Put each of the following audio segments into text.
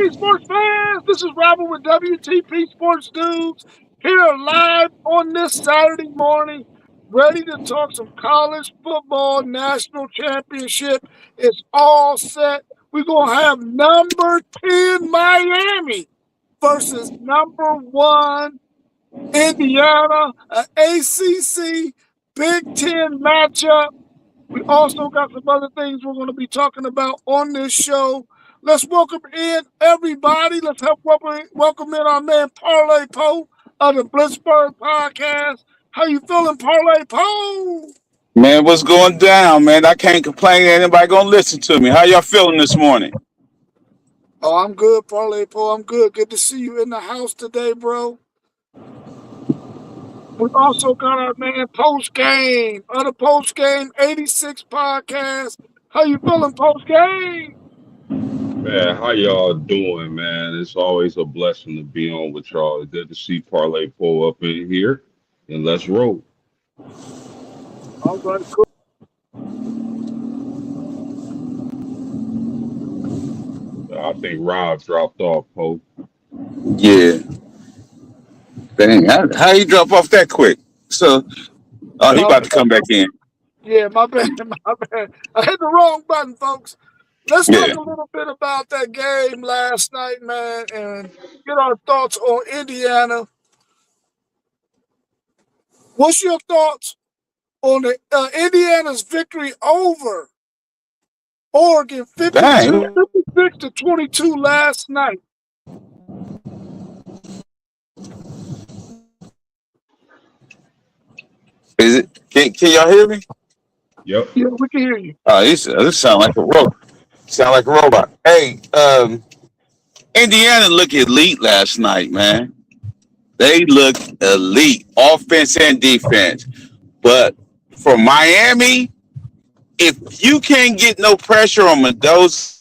Sports fans, this is Robert with WTP Sports Dudes here live on this Saturday morning, ready to talk some college football national championship. It's all set. We're going to have number 10 Miami versus number 1 Indiana, an ACC Big Ten matchup. We also got some other things we're going to be talking about on this show. Let's welcome in everybody. Let's help welcome in our man Parlay Poe of the Blitzburg Podcast. How you feeling, Parlay Poe? Man, what's going down, man? I can't complain. Ain't anybody gonna listen to me. How y'all feeling this morning? Oh, I'm good, Parlay Poe. I'm good. Good to see you in the house today, bro. We also got our man Post Game of the Post Game 86 Podcast. How you feeling, Post Game? Man, how y'all doing, man? It's always a blessing to be on with y'all. It's good to see Parlay pull up in here, and let's roll. All right, cool. I think Rob dropped off, Poe. Yeah. Dang, how you drop off that quick? So, he My about to come back in. Yeah, my bad, my bad. I hit the wrong button, folks. Let's talk Yeah. a little bit about that game last night, man, and get our thoughts on Indiana. What's your thoughts on the Indiana's victory over Oregon, Dang. 56-22 last night? Is it? Can y'all hear me? Yep. Yeah, we can hear you. Oh, this sound like a robot. Sound like a robot. Hey, Indiana looked elite last night, man. They looked elite, offense and defense. But for Miami, if you can't get no pressure on Mendoza,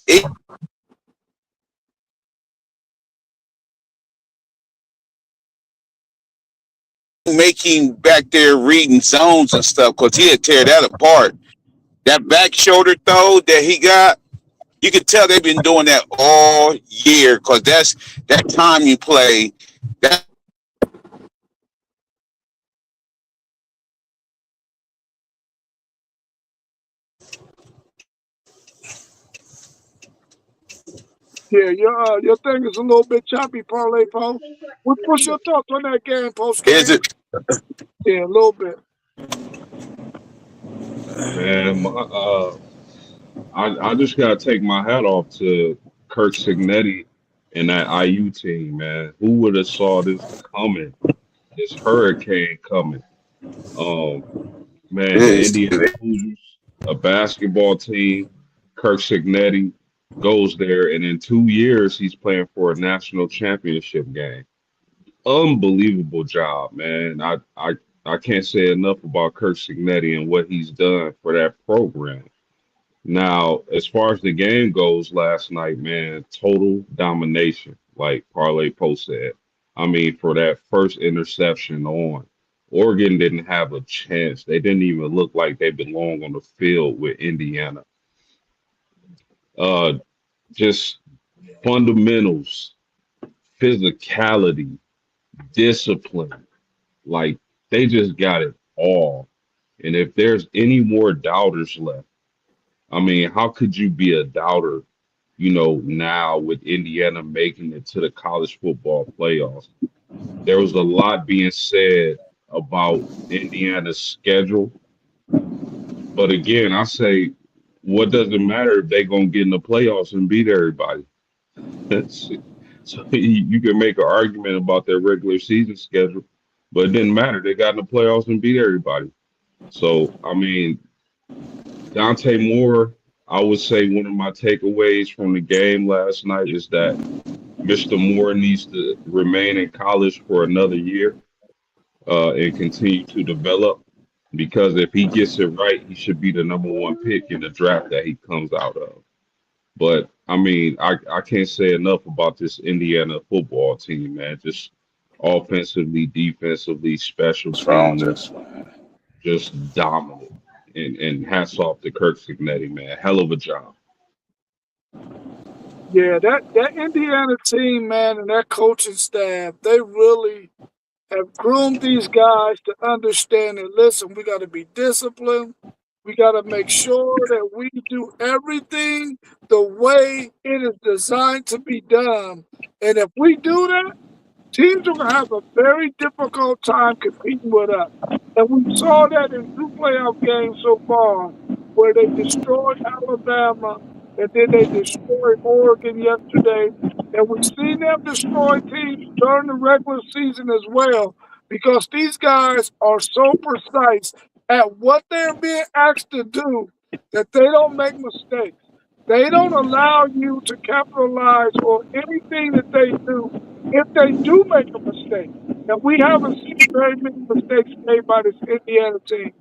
making back there reading zones and stuff because he'd tear that apart. That back shoulder throw that he got, you could tell they've been doing that all year because that's that time you play. That Yeah, your thing is a little bit choppy, Parlay Poe. What's your thoughts on that game, post is game? it. Yeah, a little bit. Man, I just gotta take my hat off to Kirk Signetti and that IU team, man. Who would have saw this coming? This hurricane coming. Um, man, the Is Indiana Hoosiers, a basketball team. Kirk Signetti goes there, and in 2 years, he's playing for a national championship game. Unbelievable job, man. I can't say enough about Kirk Signetti and what he's done for that program. Now, as far as the game goes last night, man, total domination, like Parlay Post said. I mean, for that first interception on, Oregon didn't have a chance. They didn't even look like they belong on the field with Indiana. Uh, just fundamentals, physicality, discipline. Like they just got it all. And if there's any more doubters left, I mean, how could you be a doubter, now with Indiana making it to the college football playoffs? There was a lot being said about Indiana's schedule. But again, I say, what does it matter if they're going to get in the playoffs and beat everybody? So you can make an argument about their regular season schedule, but it didn't matter. They got in the playoffs and beat everybody. So, I mean, Dante Moore, I would say one of my takeaways from the game last night is that Mr. Moore needs to remain in college for another year and continue to develop because if he gets it right, he should be the number one pick in the draft that he comes out of. But I mean, I can't say enough about this Indiana football team, man. Just offensively, defensively, special what's wrong teams, with this one? just dominant. And hats off to Kirk Signetti, man. Hell of a job. Yeah, that Indiana team, man, and that coaching staff, they really have groomed these guys to understand and listen, we got to be disciplined. We got to make sure that we do everything the way it is designed to be done. And if we do that, teams are going to have a very difficult time competing with us. And we saw that in two playoff games so far, where they destroyed Alabama and then they destroyed Oregon yesterday. And we've seen them destroy teams during the regular season as well, because these guys are so precise at what they're being asked to do that they don't make mistakes. They don't allow you to capitalize on anything that they do if they do make a mistake. And we haven't seen very many mistakes made by this Indiana team.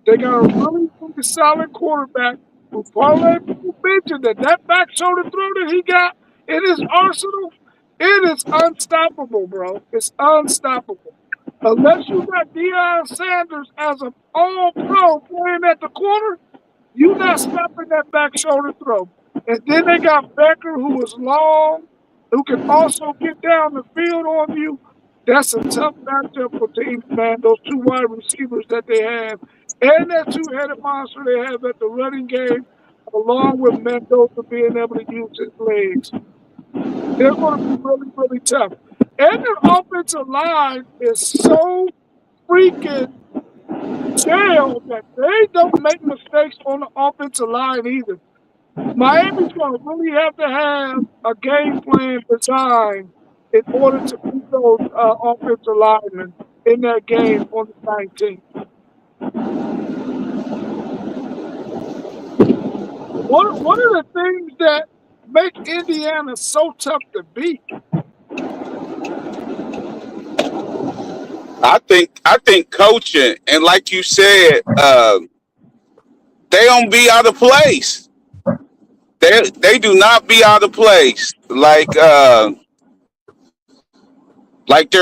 They got a really, really solid quarterback who parlay mentioned that back shoulder throw that he got in his arsenal, it is unstoppable, bro. It's unstoppable. Unless you got Deion Sanders as an all pro playing at the corner, you not stopping that back shoulder throw. And then they got Becker, who is long, who can also get down the field on you. That's a tough matchup for teams, man. Those two wide receivers that they have, and that two-headed monster they have at the running game, along with Mendoza being able to use his legs. They're going to be really, really tough. And their offensive line is so freaking jail that they don't make mistakes on the offensive line either. Miami's going to really have to have a game plan designed in order to beat those offensive linemen in that game on the 19th. One of the things that make Indiana so tough to beat? I think coaching, and like you said, they don't be out of place. They do not be out of place. Like their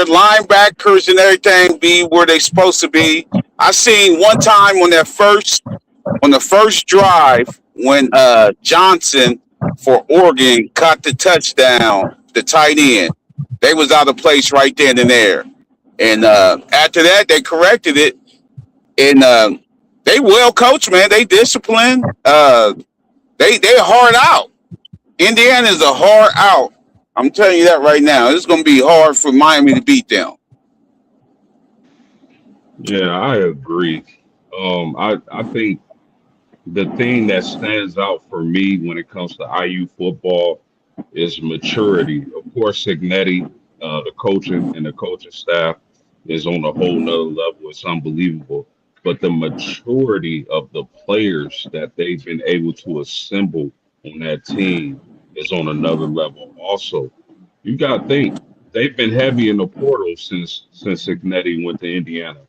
linebackers and everything be where they supposed to be. I seen one time on the first drive when Johnson for Oregon caught the touchdown, the tight end. They was out of place right then and there. And after that, they corrected it, and they well coached, man. They disciplined. They hard out. Indiana is a hard out. I'm telling you that right now. It's going to be hard for Miami to beat them. Yeah, I agree. I think the thing that stands out for me when it comes to IU football is maturity. Of course, Signetti, the coaching and the coaching staff is on a whole nother level. It's unbelievable. But the maturity of the players that they've been able to assemble on that team is on another level. Also, you got to think they've been heavy in the portal since Signetti went to Indiana.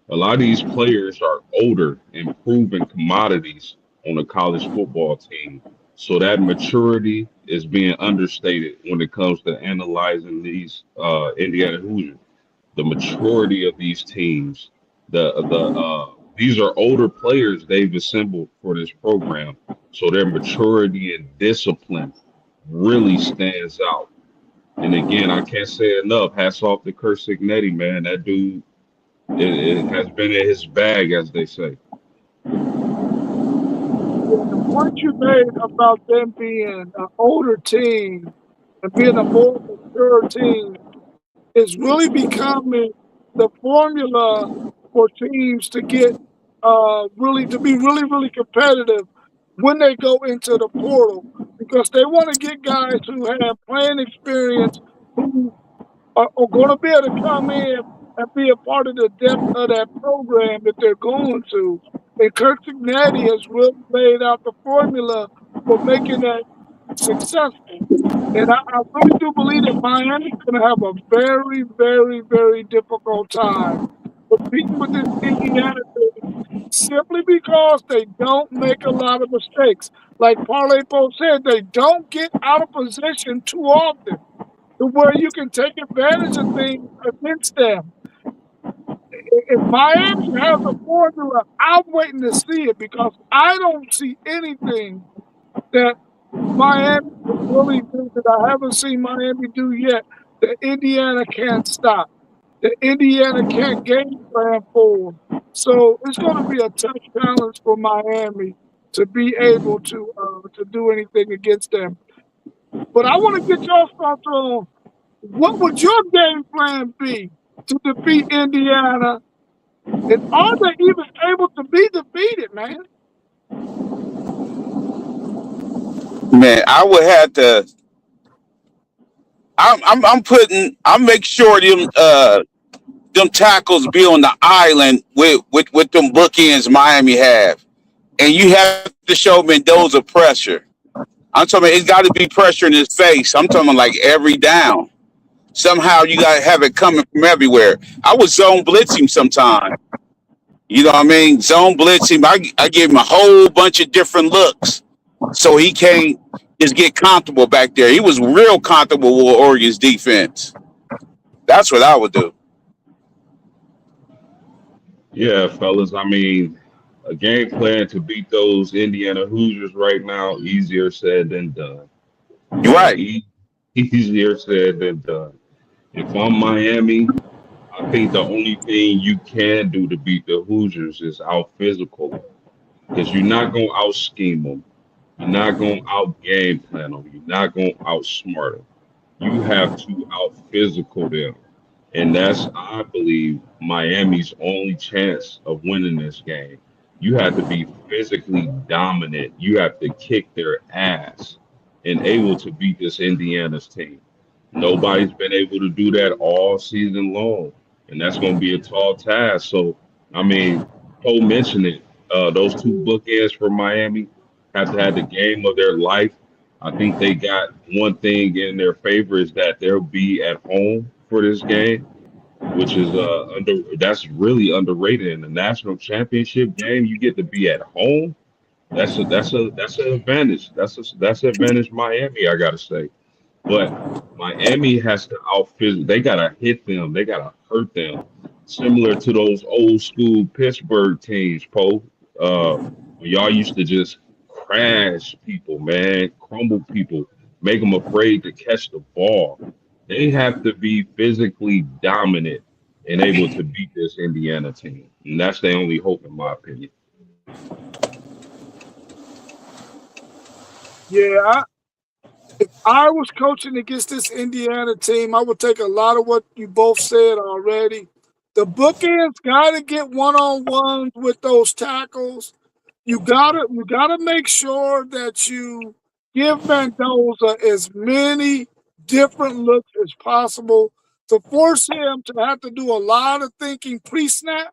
A lot of these players are older and proven commodities on a college football team. So that maturity is being understated when it comes to analyzing these Indiana Hoosiers. The maturity of these teams, these are older players they've assembled for this program. So their maturity and discipline really stands out. And again, I can't say enough. Hats off to Kurt Signetti, man. That dude it has been in his bag, as they say. Yeah, the point you made about them being an older team and being a more mature team is really becoming the formula for teams to get really to be really really competitive when they go into the portal, because they want to get guys who have playing experience, who are going to be able to come in and be a part of the depth of that program that they're going to. And Kirk Cignati has really laid out the formula for making that successful. And I really do believe that Miami's going to have a very, very, very difficult time competing with this Indiana team, simply because they don't make a lot of mistakes. Like Parlay Post said, they don't get out of position too often to where you can take advantage of things against them. If Miami has a formula, I'm waiting to see it, because I don't see anything that Miami can really do that I haven't seen Miami do yet that Indiana can't stop, that Indiana can't game plan for. So it's going to be a tough challenge for Miami to be able to do anything against them. But I want to get your thoughts on what would your game plan be to defeat Indiana, and are they even able to be defeated, man? Man, I would have to. I'm putting. I make sure them tackles be on the island with them bookends Miami have, and you have to show Mendoza pressure. I'm talking. It's got to be pressure in his face. I'm talking like every down. Somehow you got to have it coming from everywhere. I would zone blitz him sometime. You know what I mean? Zone blitz him. I give him a whole bunch of different looks so he can't just get comfortable back there. He was real comfortable with Oregon's defense. That's what I would do. Yeah, fellas. I mean, a game plan to beat those Indiana Hoosiers right now, easier said than done. You're Man, right. easier said than done. If I'm Miami, I think the only thing you can do to beat the Hoosiers is out physical them. Because you're not going to out scheme them. You're not going to out game plan them. You're not going to outsmart them. You have to out physical them. And that's, I believe, Miami's only chance of winning this game. You have to be physically dominant. You have to kick their ass and able to beat this Indiana's team. Nobody's been able to do that all season long. And that's going to be a tall task. So, I mean, Cole mentioned it. Those two bookends for Miami have to have the game of their life. I think they got one thing in their favor is that they'll be at home for this game, which is that's really underrated in the national championship game. You get to be at home. That's an advantage. That's an advantage Miami, I gotta say. But Miami has to out phys. They gotta hit them. They gotta hurt them. Similar to those old school Pittsburgh teams, Poe. When y'all used to just crash people, man, crumble people, make them afraid to catch the ball. They have to be physically dominant and able to beat this Indiana team, and that's the only hope, in my opinion. Yeah, I was coaching against this Indiana team. I would take a lot of what you both said already. The bookends got to get one on ones with those tackles. You gotta make sure that you give Mendoza as many different looks as possible to force him to have to do a lot of thinking pre-snap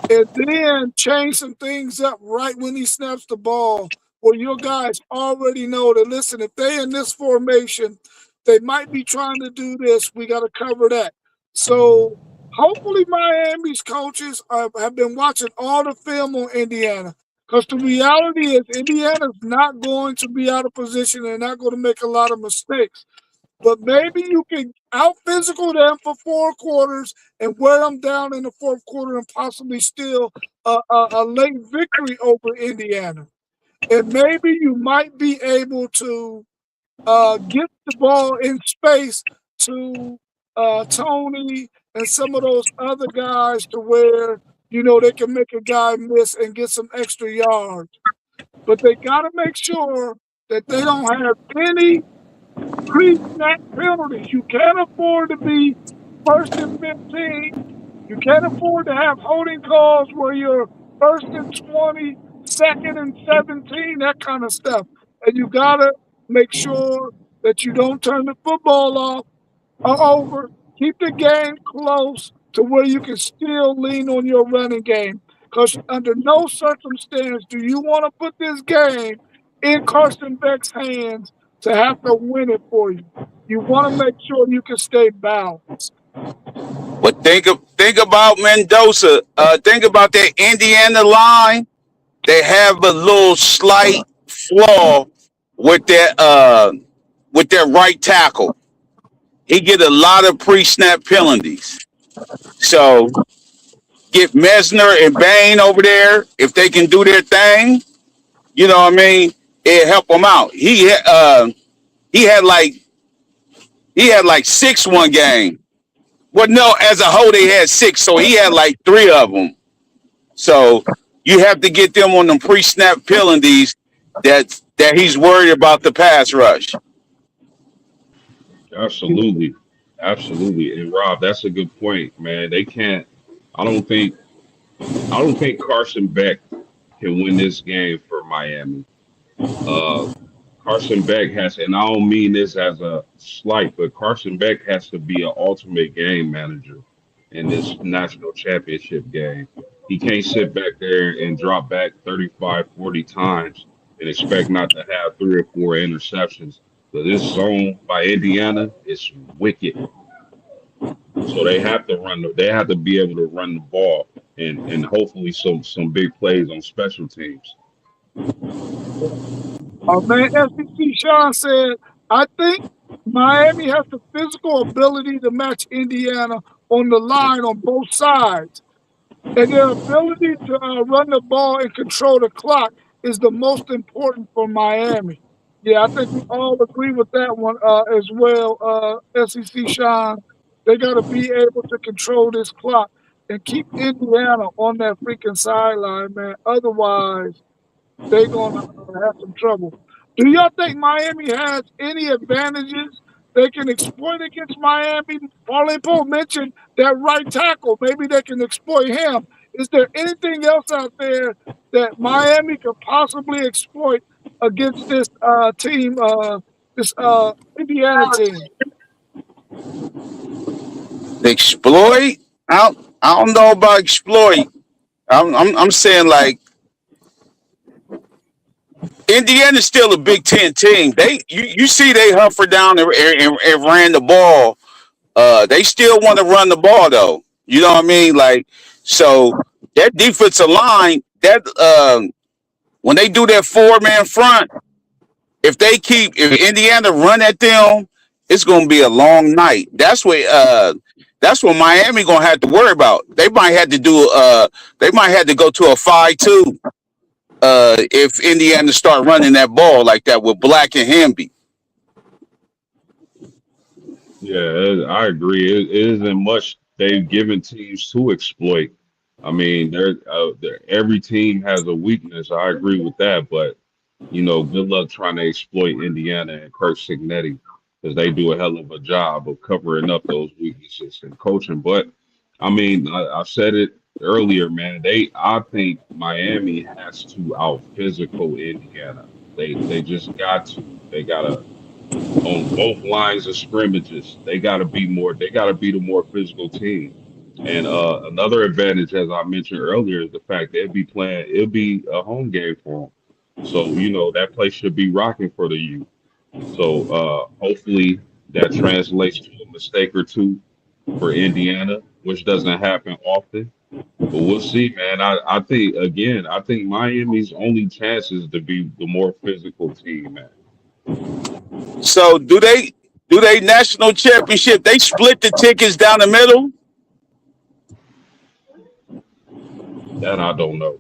and then change some things up right when he snaps the ball, where your guys already know that, listen, if they in this formation, they might be trying to do this. We got to cover that. So hopefully Miami's coaches have been watching all the film on Indiana. Because the reality is Indiana's not going to be out of position and not going to make a lot of mistakes. But maybe you can out physical them for 4 quarters and wear them down in the fourth quarter and possibly steal a late victory over Indiana. And maybe you might be able to get the ball in space to Tony and some of those other guys to where, they can make a guy miss and get some extra yards. But they got to make sure that they don't have any pre-snap penalties. You can't afford to be first and 15. You can't afford to have holding calls where you're first and 20, second and 17, that kind of stuff. And you got to make sure that you don't turn the football off or over. Keep the game close to where you can still lean on your running game. Because under no circumstance do you want to put this game in Carson Beck's hands to have to win it for you. You want to make sure you can stay balanced. But think about Mendoza. Think about that Indiana line. They have a little slight flaw with their right tackle. He get a lot of pre-snap penalties. So get Mesner and Bain over there if they can do their thing. You know what I mean? it help him out. He had like he had like 6 one game. Well, no, as a whole they had 6, so he had like 3 of them. So you have to get them on them pre-snap penalties that he's worried about the pass rush. Absolutely, absolutely. And Rob, that's a good point, man. They can't. I don't think. I don't think Carson Beck can win this game for Miami. Uh, Carson Beck has, and I don't mean this as a slight, but Carson Beck has to be an ultimate game manager in this national championship game. He can't sit back there and drop back 35, 40 times and expect not to have 3 or 4 interceptions. But this zone by Indiana is wicked. So they have to they have to be able to run the ball and hopefully some big plays on special teams. Man, SEC Sean said, I think Miami has the physical ability to match Indiana on the line on both sides. And their ability to run the ball and control the clock is the most important for Miami. Yeah, I think we all agree with that one as well, SEC Sean. They got to be able to control this clock and keep Indiana on that freaking sideline, man. Otherwise, they're going to have some trouble. Do y'all think Miami has any advantages they can exploit against Miami? Paulie Poe mentioned that right tackle. Maybe they can exploit him. Is there anything else out there that Miami could possibly exploit against this team, this Indiana team? Exploit? I don't know about exploit. I'm saying like Indiana's still a Big Ten team. You see they huffer down and ran the ball. They still want to run the ball though. You know what I mean? Like so that defensive line that when they do that 4-man front, if Indiana run at them, it's gonna be a long night. That's what Miami gonna have to worry about. They might have to go to a 5-2 if Indiana start running that ball like that with Black and Hamby. Yeah, I agree. It isn't much they've given teams to exploit. I mean, every team has a weakness. I agree with that, but good luck trying to exploit Indiana and Kirk Signetti because they do a hell of a job of covering up those weaknesses and coaching. But I mean, I said it earlier, man. I think Miami has to out physical Indiana. They just got to. They gotta on both lines of scrimmages. They gotta be more. They gotta be the more physical team. And another advantage, as I mentioned earlier, is the fact that it'll be a home game for them. So, that place should be rocking for the youth. So hopefully that translates to a mistake or two for Indiana, which doesn't happen often. But we'll see, man. I think Miami's only chance is to be the more physical team, man. So do they national championship? They split the tickets down the middle. That I don't know.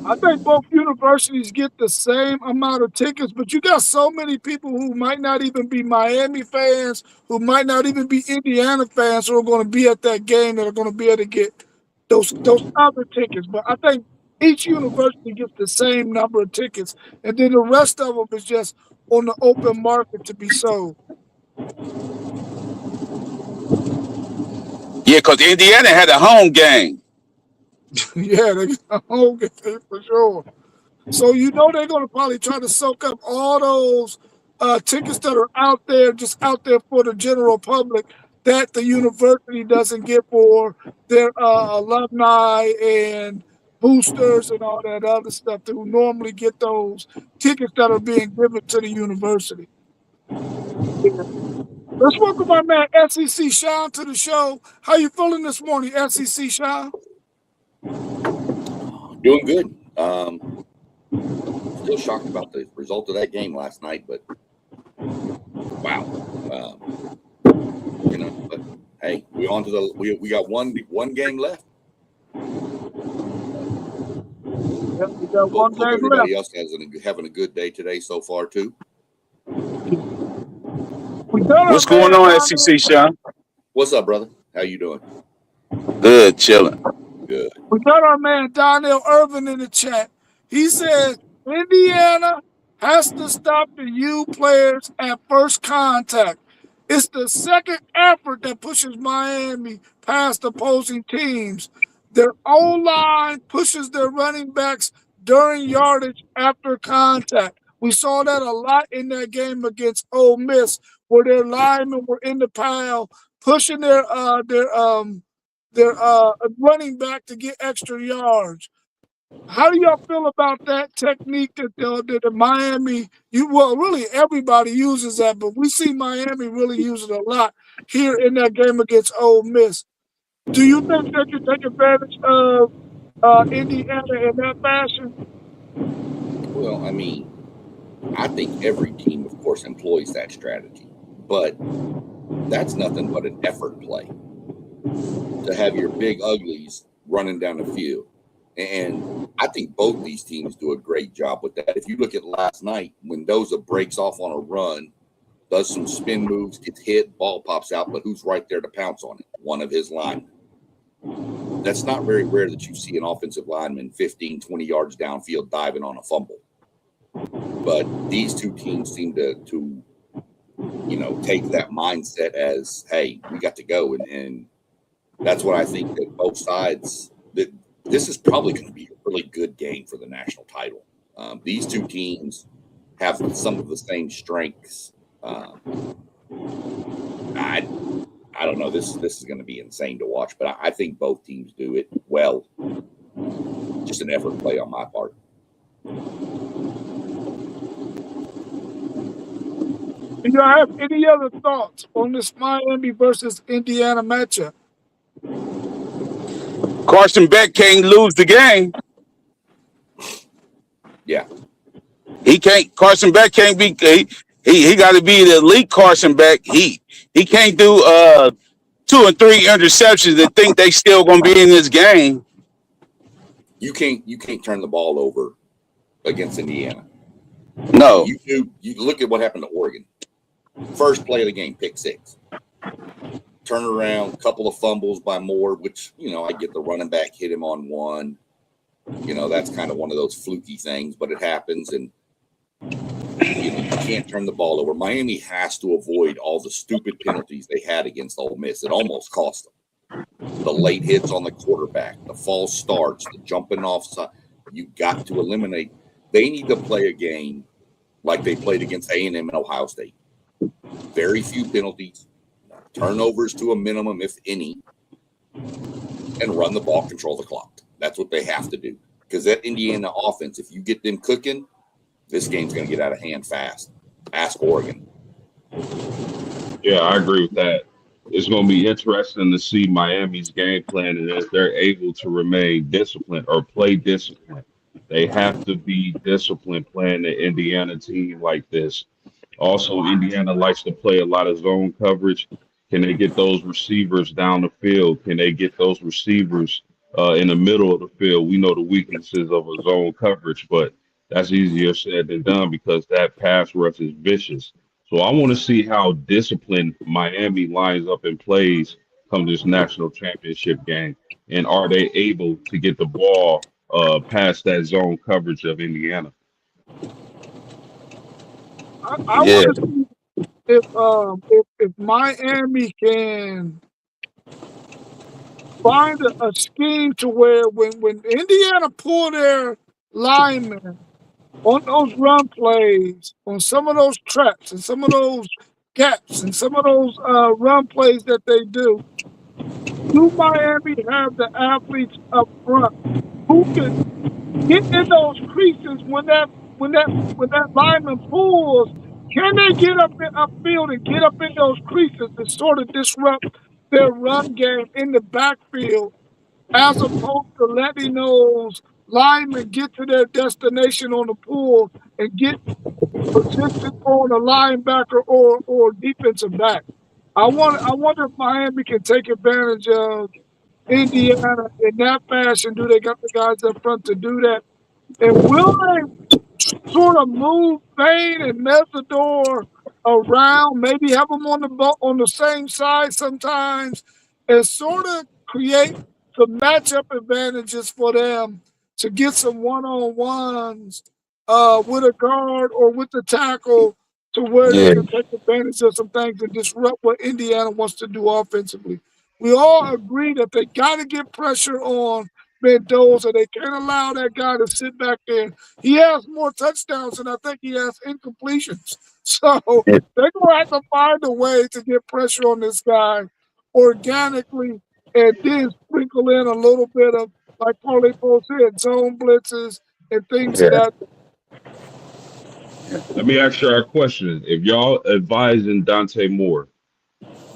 I think both universities get the same amount of tickets, but you got so many people who might not even be Miami fans, who might not even be Indiana fans, who are going to be at that game that are going to be able to get those other tickets. But I think each university gets the same number of tickets, and then the rest of them is just on the open market to be sold. Yeah, because Indiana had a home game. Yeah, they got a home game for sure. So they're going to probably try to soak up all those tickets that are out there, just out there for the general public that the university doesn't get for their alumni and boosters and all that other stuff who normally get those tickets that are being given to the university. Yeah. Let's welcome my man SEC Sean to the show. How you feeling this morning, SEC Sean? Doing good. Still shocked about the result of that game last night, but wow. But hey, we got one game left. We got one Hope game left. everybody else having a good day today so far too. We got our What's going man on, down SEC, Sean? What's up, brother? How you doing? Good, chilling. Good. We got our man Donnell Irvin in the chat. He says Indiana has to stop the U players at first contact. It's the second effort that pushes Miami past opposing teams. Their O-line pushes their running backs during yardage after contact. We saw that a lot in that game against Ole Miss, where their linemen were in the pile pushing their running back to get extra yards. How do y'all feel about that technique that the Miami, really everybody uses that, but we see Miami really use it a lot here in that game against Ole Miss. Do you think they can take advantage of Indiana in that fashion? Well, I mean, I think every team, of course, employs that strategy, but that's nothing but an effort play to have your big uglies running down the field. And I think both these teams do a great job with that. If you look at last night, Mendoza breaks off on a run, does some spin moves, gets hit, ball pops out, but who's right there to pounce on it? One of his linemen. That's not very rare that you see an offensive lineman 15, 20 yards downfield diving on a fumble. But these two teams seem to take that mindset as, hey, we got to go. And that's what I think that both sides, that this is probably going to be a really good game for the national title. These two teams have some of the same strengths. I don't know. This is going to be insane to watch, but I think both teams do it well. Just an effort play on my part. Do y'all have any other thoughts on this Miami versus Indiana matchup? Carson Beck can't lose the game. Yeah. He can't. Carson Beck can't be. He got to be the elite Carson Beck. He can't do 2 or 3 interceptions and think they still gonna be in this game. You can't turn the ball over against Indiana. No. You look at what happened to Oregon. First play of the game, pick 6. Turn around, couple of fumbles by Moore, which, I get the running back hit him on one. That's kind of one of those fluky things, but it happens. And, you can't turn the ball over. Miami has to avoid all the stupid penalties they had against Ole Miss. It almost cost them. The late hits on the quarterback, the false starts, the jumping off side. You got to eliminate. They need to play a game like they played against A&M and Ohio State. Very few penalties, turnovers to a minimum, if any, and run the ball, control the clock. That's what they have to do. Because that Indiana offense, if you get them cooking, this game's going to get out of hand fast. Ask Oregon. Yeah, I agree with that. It's going to be interesting to see Miami's game plan and if they're able to remain disciplined or play disciplined. They have to be disciplined playing the Indiana team like this. Also, Indiana likes to play a lot of zone coverage. Can they get those receivers down the field? Can they get those receivers in the middle of the field? We know the weaknesses of a zone coverage, but that's easier said than done because that pass rush is vicious. So I want to see how disciplined Miami lines up and plays come this national championship game. And are they able to get the ball past that zone coverage of Indiana? I Yeah. want to see if Miami can find a scheme to where when Indiana pull their linemen on those run plays, on some of those traps and some of those gaps and some of those run plays that they do Miami have the athletes up front who can get in those creases when that lineman pulls? Can they get up in upfield and get up in those creases and sort of disrupt their run game in the backfield, as opposed to letting those linemen get to their destination on the pull and get position on a linebacker or defensive back? I wonder if Miami can take advantage of Indiana in that fashion. Do they got the guys up front to do that? And will they sort of move Fade and Mesidor around, maybe have them on on the same side sometimes, and sort of create some matchup advantages for them to get some one-on-ones with a guard or with the tackle to where they Yeah, can take advantage of some things and disrupt what Indiana wants to do offensively. We all agree that they got to get pressure on Mendoza. They can't allow that guy to sit back there. He has more touchdowns than I think he has incompletions. So yeah, they're going to have to find a way to get pressure on this guy organically and then sprinkle in a little bit of, like Paulie Poe said, zone blitzes and things of yeah. that. Let me ask you a question. If y'all advising Dante Moore,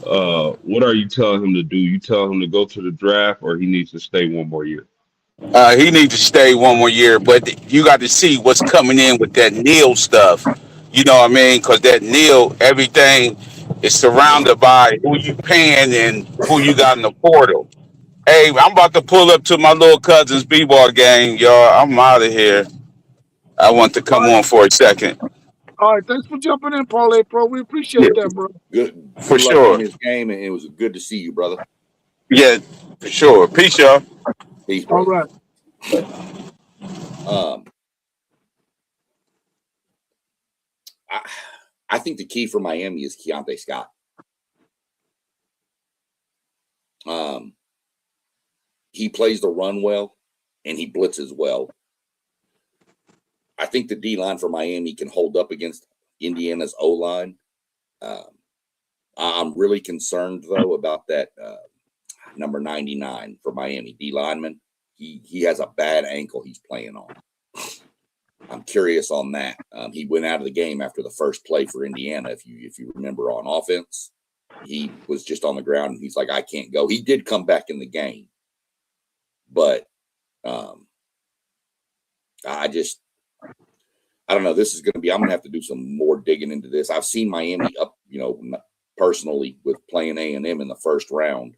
what are you telling him to do? You tell him to go to the draft, or he needs to stay one more year? He needs to stay one more year, but you got to see what's coming in with that Neil stuff. You know what I mean? Because that Neil, everything is surrounded by who you paying and who you got in the portal. Hey, I'm about to pull up to my little cousin's b-ball game, y'all. I'm out of here. I want to All come right. on for a second. All right. Thanks for jumping in, Paulie Pro. We Yeah, appreciate that, bro. for Good luck on sure. his game, and it was good to see you, brother. Yeah, for sure. Peace, y'all. Peace, All brother. right. Um, I, I think the key for Miami is Keontae Scott. Um, he plays the run well, and he blitzes well. I think the D line for Miami can hold up against Indiana's O line. Um, I'm really concerned though about that number 99 for Miami D lineman. He has a bad ankle he's playing on. I'm curious on that. He went out of the game after the first play for Indiana. If you remember on offense, he was just on the ground and he's like, I can't go. He did come back in the game, but I don't know. This is going to be. I'm going to have to do some more digging into this. I've seen Miami up, personally with playing A&M in the first round.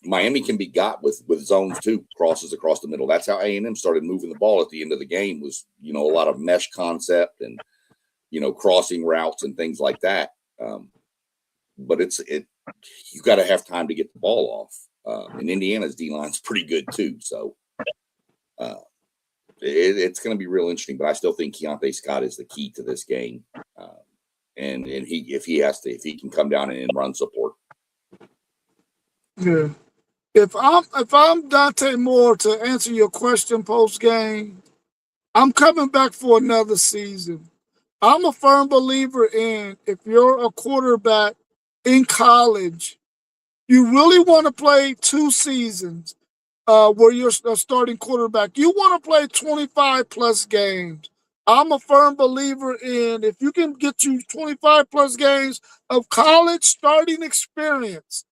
Miami can be got with zones too, crosses across the middle. That's how A&M started moving the ball at the end of the game. Was a lot of mesh concept and crossing routes and things like that. But you got to have time to get the ball off. And Indiana's D line's pretty good too, so. It's going to be real interesting, but I still think Keontae Scott is the key to this game, and if he can come down and run support. Yeah. If I'm Dante Moore, to answer your question post game, I'm coming back for another season. I'm a firm believer in, if you're a quarterback in college, you really want to play 2 seasons where you're a starting quarterback. You want to play 25 plus games. I'm a firm believer in, if you can get you 25 plus games of college starting experience,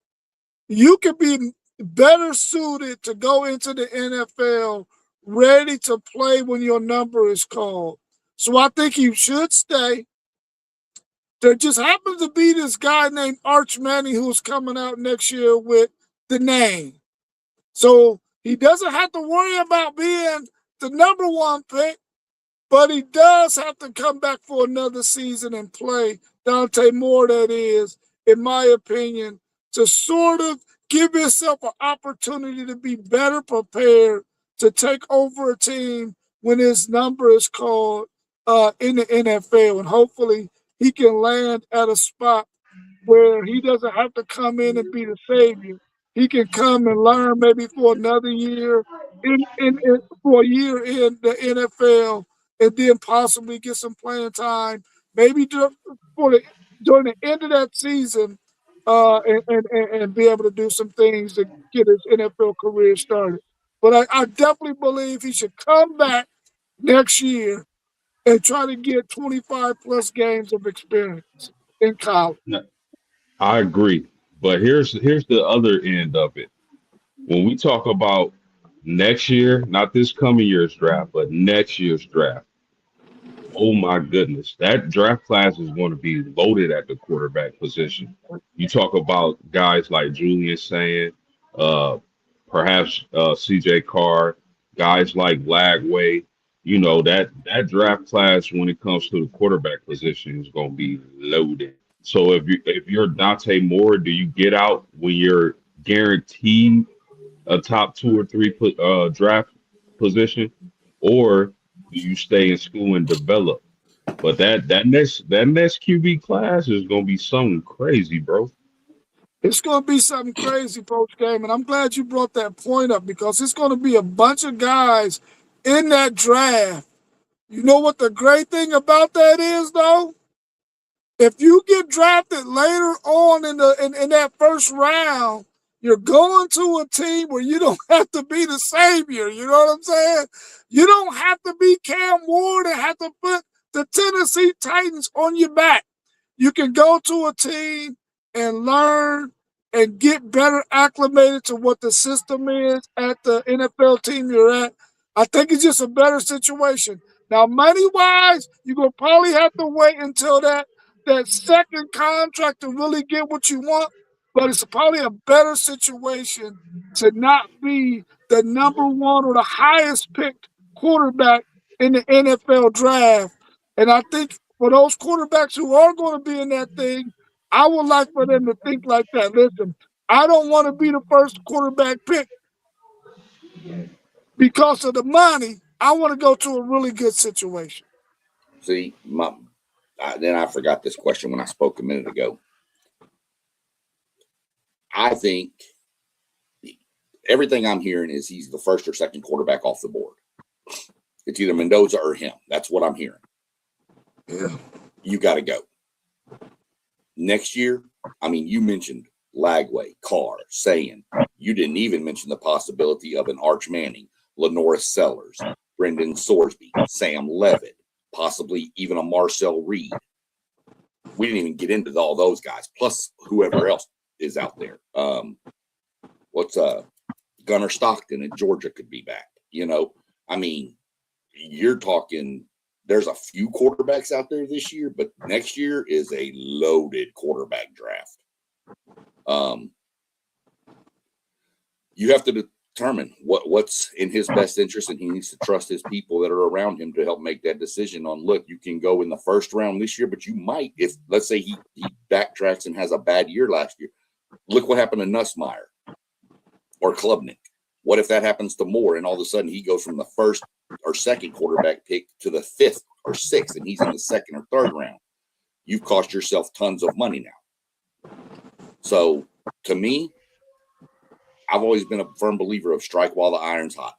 you can be better suited to go into the NFL ready to play when your number is called. So I think you should stay. There just happens to be this guy named Arch Manning who's coming out next year with the name. So he doesn't have to worry about being the number 1 pick, but he does have to come back for another season and play. Dante Moore, that is, in my opinion, to sort of give yourself an opportunity to be better prepared to take over a team when his number is called in the NFL. And hopefully he can land at a spot where he doesn't have to come in and be the savior. He can come and learn maybe for another year, for a year in the NFL, and then possibly get some playing time, maybe during the end of that season, and be able to do some things to get his NFL career started. But I definitely believe he should come back next year and try to get 25 plus games of experience in college. No, I agree, but here's the other end of it. When we talk about next year, not this coming year's draft, but next year's draft, oh my goodness, that draft class is going to be loaded at the quarterback position. You talk about guys like Julian saying, perhaps CJ Carr, guys like Lagway. That draft class when it comes to the quarterback position is going to be loaded. So if you're Dante Moore, do you get out when you're guaranteed a top 2 or 3 draft position, or do you stay in school and develop? But that next QB class is gonna be something crazy, bro. It's going to be something crazy, Coach Game, and I'm glad you brought that point up because it's going to be a bunch of guys in that draft. You know what the great thing about that is, though? If you get drafted later on in that first round, you're going to a team where you don't have to be the savior. You know what I'm saying? You don't have to be Cam Ward and have to put the Tennessee Titans on your back. You can go to a team and learn and get better acclimated to what the system is at the NFL team you're at. I think it's just a better situation. Now, money wise, you're gonna probably have to wait until that second contract to really get what you want, but it's probably a better situation to not be the number one or the highest picked quarterback in the NFL draft. And I think for those quarterbacks who are going to be in that thing, I would like for them to think like that. Listen, I don't want to be the first quarterback pick because of the money. I want to go to a really good situation. See, then I forgot this question when I spoke a minute ago. I think everything I'm hearing is he's the first or second quarterback off the board. It's either Mendoza or him. That's what I'm hearing. Yeah. You got to go. Next year, I mean, you mentioned Lagway, Carr, saying you didn't even mention the possibility of an Arch Manning, Lenoris Sellers, Brendan Sorsby, Sam Levitt, possibly even a Marcel Reed. We didn't even get into all those guys, plus whoever else is out there. What's Gunnar Stockton in Georgia could be back. I mean, you're talking. There's a few quarterbacks out there this year, but next year is a loaded quarterback draft. You have to determine what's in his best interest, and he needs to trust his people that are around him to help make that decision on, look, you can go in the first round this year, but you might, if let's say he backtracks and has a bad year last year. Look what happened to Nussmeier or Klubnik. What if that happens to Moore and all of a sudden he goes from the first or second quarterback pick to the 5th or 6th and he's in the 2nd or 3rd round? You've cost yourself tons of money now. So to me, I've always been a firm believer of strike while the iron's hot.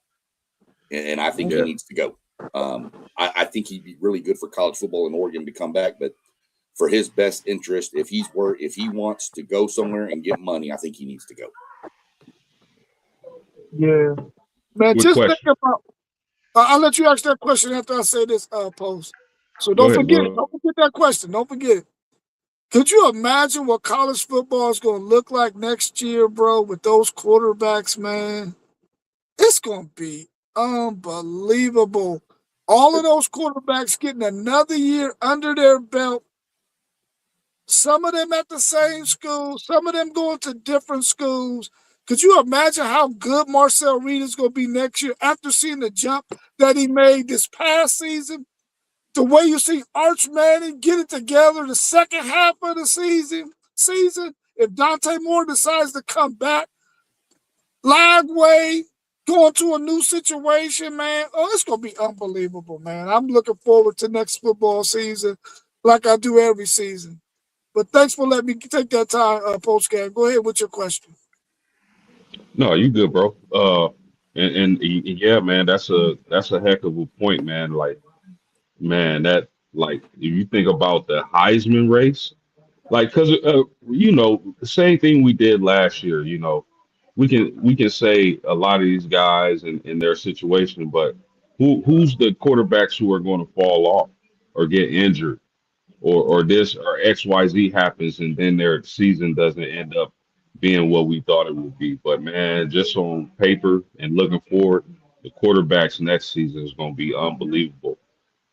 And I think he needs to go. I think he'd be really good for college football in Oregon to come back, but for his best interest, if he wants to go somewhere and get money, I think he needs to go. Yeah. Man, Good just think question. about I'll let you ask that question after I say this post. So Go don't ahead, forget it. bro. Don't forget that question. Don't forget it. Could you imagine what college football is going to look like next year, bro, with those quarterbacks, man? It's going to be unbelievable. All of those quarterbacks getting another year under their belt. Some of them at the same school, some of them going to different schools. Could you imagine how good Marcel Reed is going to be next year after seeing the jump that he made this past season? The way you see Arch Manning get it together the second half of the season, if Dante Moore decides to come back, Lagway going to a new situation, man. Oh, it's going to be unbelievable, man. I'm looking forward to next football season like I do every season. But thanks for letting me take that time, post-game. Go ahead with your question. No, you good, bro. Yeah, man, that's a heck of a point, man. Like, man, if you think about the Heisman race, like, cause the same thing we did last year. We can say a lot of these guys in their situation, but who's the quarterbacks who are going to fall off or get injured or this or XYZ happens and then their season doesn't end up being what we thought it would be. But man, just on paper and looking forward, the quarterbacks next season is going to be unbelievable.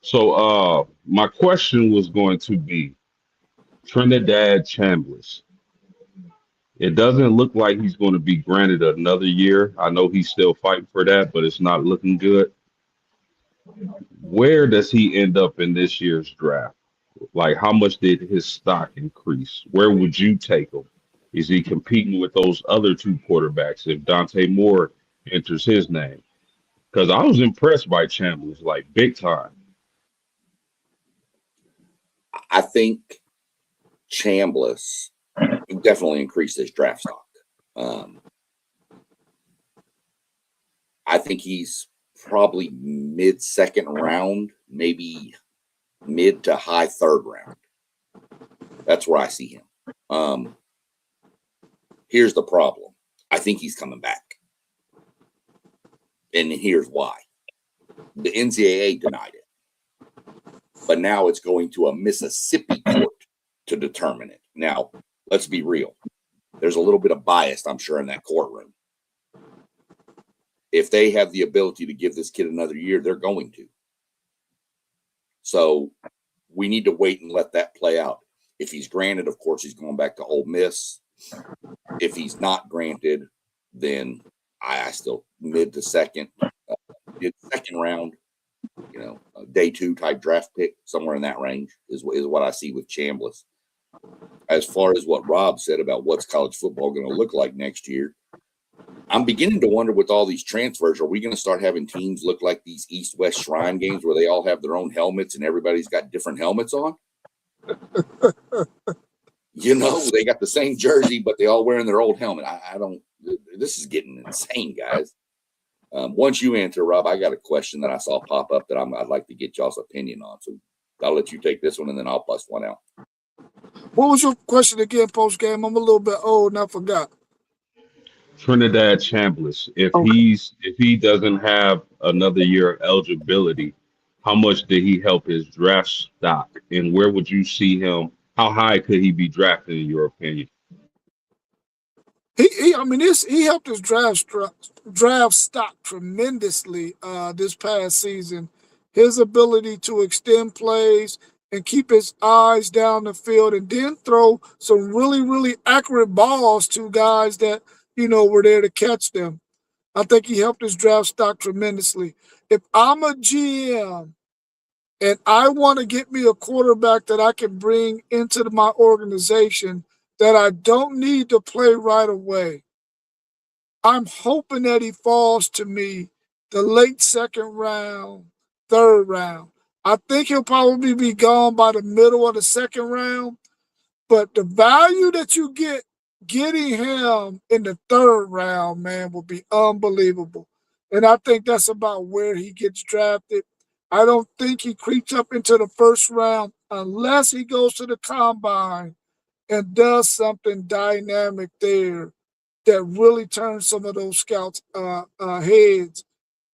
So my question was going to be Trinidad Chambliss. It doesn't look like he's going to be granted another year. I know he's still fighting for that, but it's not looking good. Where does he end up in this year's draft? Like, how much did his stock increase? Where would you take him? Is he competing with those other two quarterbacks if Dante Moore enters his name? Because I was impressed by Chambliss, like big time. I think Chambliss definitely increased his draft stock. I think he's probably mid-second round, maybe mid to high third round. That's where I see him. Here's the problem. I think he's coming back. And here's why. The NCAA denied it. But now it's going to a Mississippi court to determine it. Now, let's be real. There's a little bit of bias, I'm sure, in that courtroom. If they have the ability to give this kid another year, they're going to. So we need to wait and let that play out. If he's granted, of course, he's going back to Ole Miss. If he's not granted, then I still mid to second round, day 2 type draft pick, somewhere in that range is what I see with Chambliss. As far as what Rob said about what's college football going to look like next year, I'm beginning to wonder with all these transfers, are we going to start having teams look like these East-West Shrine games where they all have their own helmets and everybody's got different helmets on? They got the same jersey, but they all wearing their old helmet. This is getting insane, guys. Once you answer, Rob, I got a question that I saw pop up that I'd like to get y'all's opinion on. So I'll let you take this one and then I'll bust one out. What was your question again, post game? I'm a little bit old and I forgot. Trinidad Chambliss, if he doesn't have another year of eligibility, how much did he help his draft stock, and where would you see him? How high could he be drafted in your opinion? He helped his draft stock tremendously this past season. His ability to extend plays and keep his eyes down the field, and then throw some really, really accurate balls to guys that were there to catch them. I think he helped his draft stock tremendously. If I'm a GM and I want to get me a quarterback that I can bring into my organization that I don't need to play right away, I'm hoping that he falls to me the late second round, third round. I think he'll probably be gone by the middle of the second round, but the value that you getting him in the third round, man, will be unbelievable. And I think that's about where he gets drafted. I don't think he creeps up into the first round unless he goes to the combine and does something dynamic there that really turns some of those scouts' heads.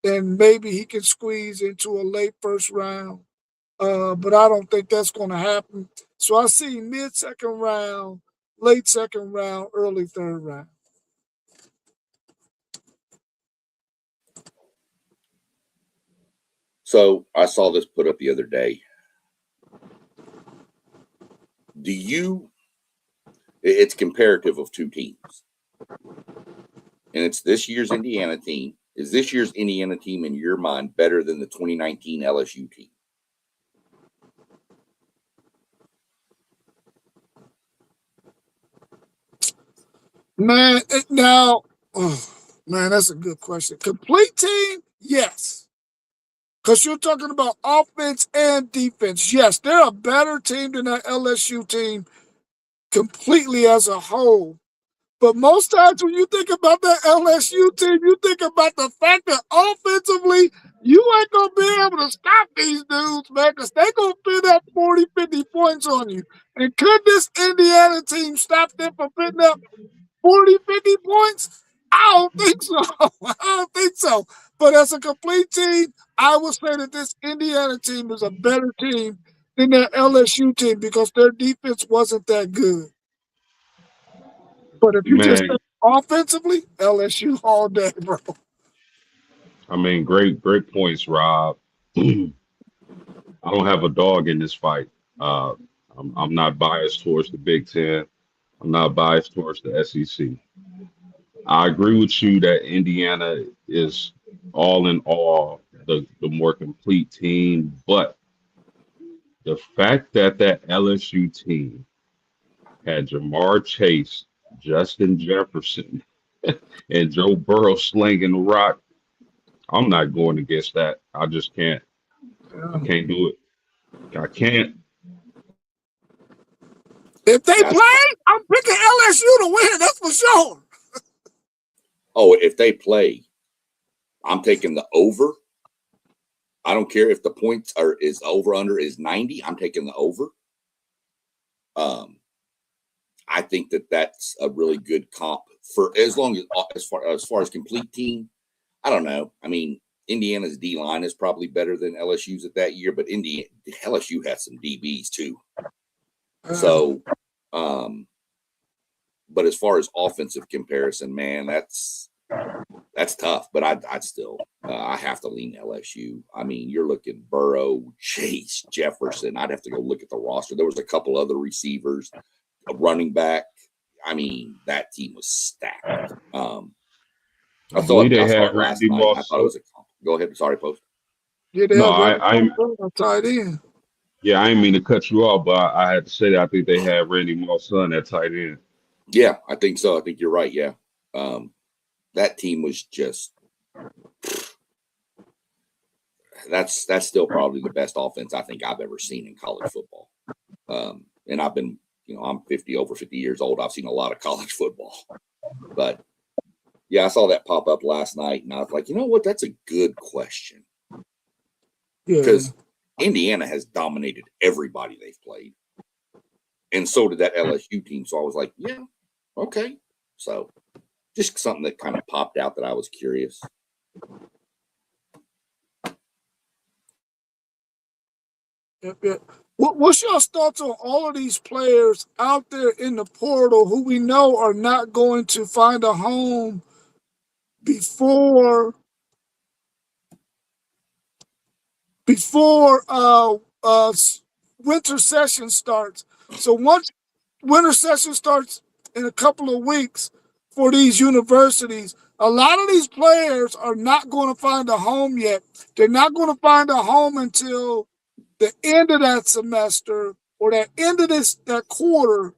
And maybe he can squeeze into a late first round. But I don't think that's going to happen. So I see mid-second round, late second round, early third round. So I saw this put up the other day. It's comparative of two teams. And it's this year's Indiana team. Is this year's Indiana team, in your mind, better than the 2019 LSU team? Man, that's a good question. Complete team, yes. Because you're talking about offense and defense. Yes, they're a better team than that LSU team completely as a whole. But most times when you think about that LSU team, you think about the fact that offensively, you ain't going to be able to stop these dudes, man, because they're going to put up 40, 50 points on you. And could this Indiana team stop them from putting up 40, 50 points? I don't think so. I don't think so. But as a complete team, I would say that this Indiana team is a better team than that LSU team because their defense wasn't that good. But if you just think Man, offensively, LSU all day, bro. I mean, great points, Rob. I don't have a dog in this fight. Uh, I'm not biased towards the Big Ten. I'm not biased towards the SEC. I agree with you that Indiana is all in all the more complete team, but the fact that that LSU team had Jamar Chase, Justin Jefferson, and Joe Burrow slinging the rock, I'm not going against that. I just can't. I Yeah. can't do it. I can't. If they That's play, I'm picking LSU to win. That's for sure. if they play, I'm taking the over. I don't care if the points are is over under is 90. I'm taking the over. I think that's a really good comp for as long as complete team. I don't know. I mean, Indiana's D line is probably better than LSU's at that year, but LSU has some DBs too. So, but as far as offensive comparison, man, that's tough. But I'd still I have to lean LSU. I mean, you're looking Burrow, Chase, Jefferson. I'd have to go look at the roster. There was a couple other receivers, a running back. I mean, that team was stacked. I believe I they saw had it last Randy night. And I Moss. thought it was a go ahead. Sorry, Post. Yeah, they No, have Randy I Moss tied in. yeah, I didn't mean to cut you off, but I had to say that I think they had Randy Moss' son at tight end. Yeah, I think so. I think you're right. Yeah. That team was just that's still probably the best offense I think I've ever seen in college football. And I've been, I'm over 50 years old. I've seen a lot of college football. But yeah, I saw that pop up last night and I was like, you know what? That's a good question. Yeah. Because Indiana has dominated everybody they've played. And so did that LSU team. So I was like, yeah, okay. So just something that kind of popped out that I was curious. Yep. What's your thoughts on all of these players out there in the portal who we know are not going to find a home before winter session starts? So once winter session starts in a couple of weeks for these universities, a lot of these players are not going to find a home yet. They're not going to find a home until the end of that semester or that end of that quarter.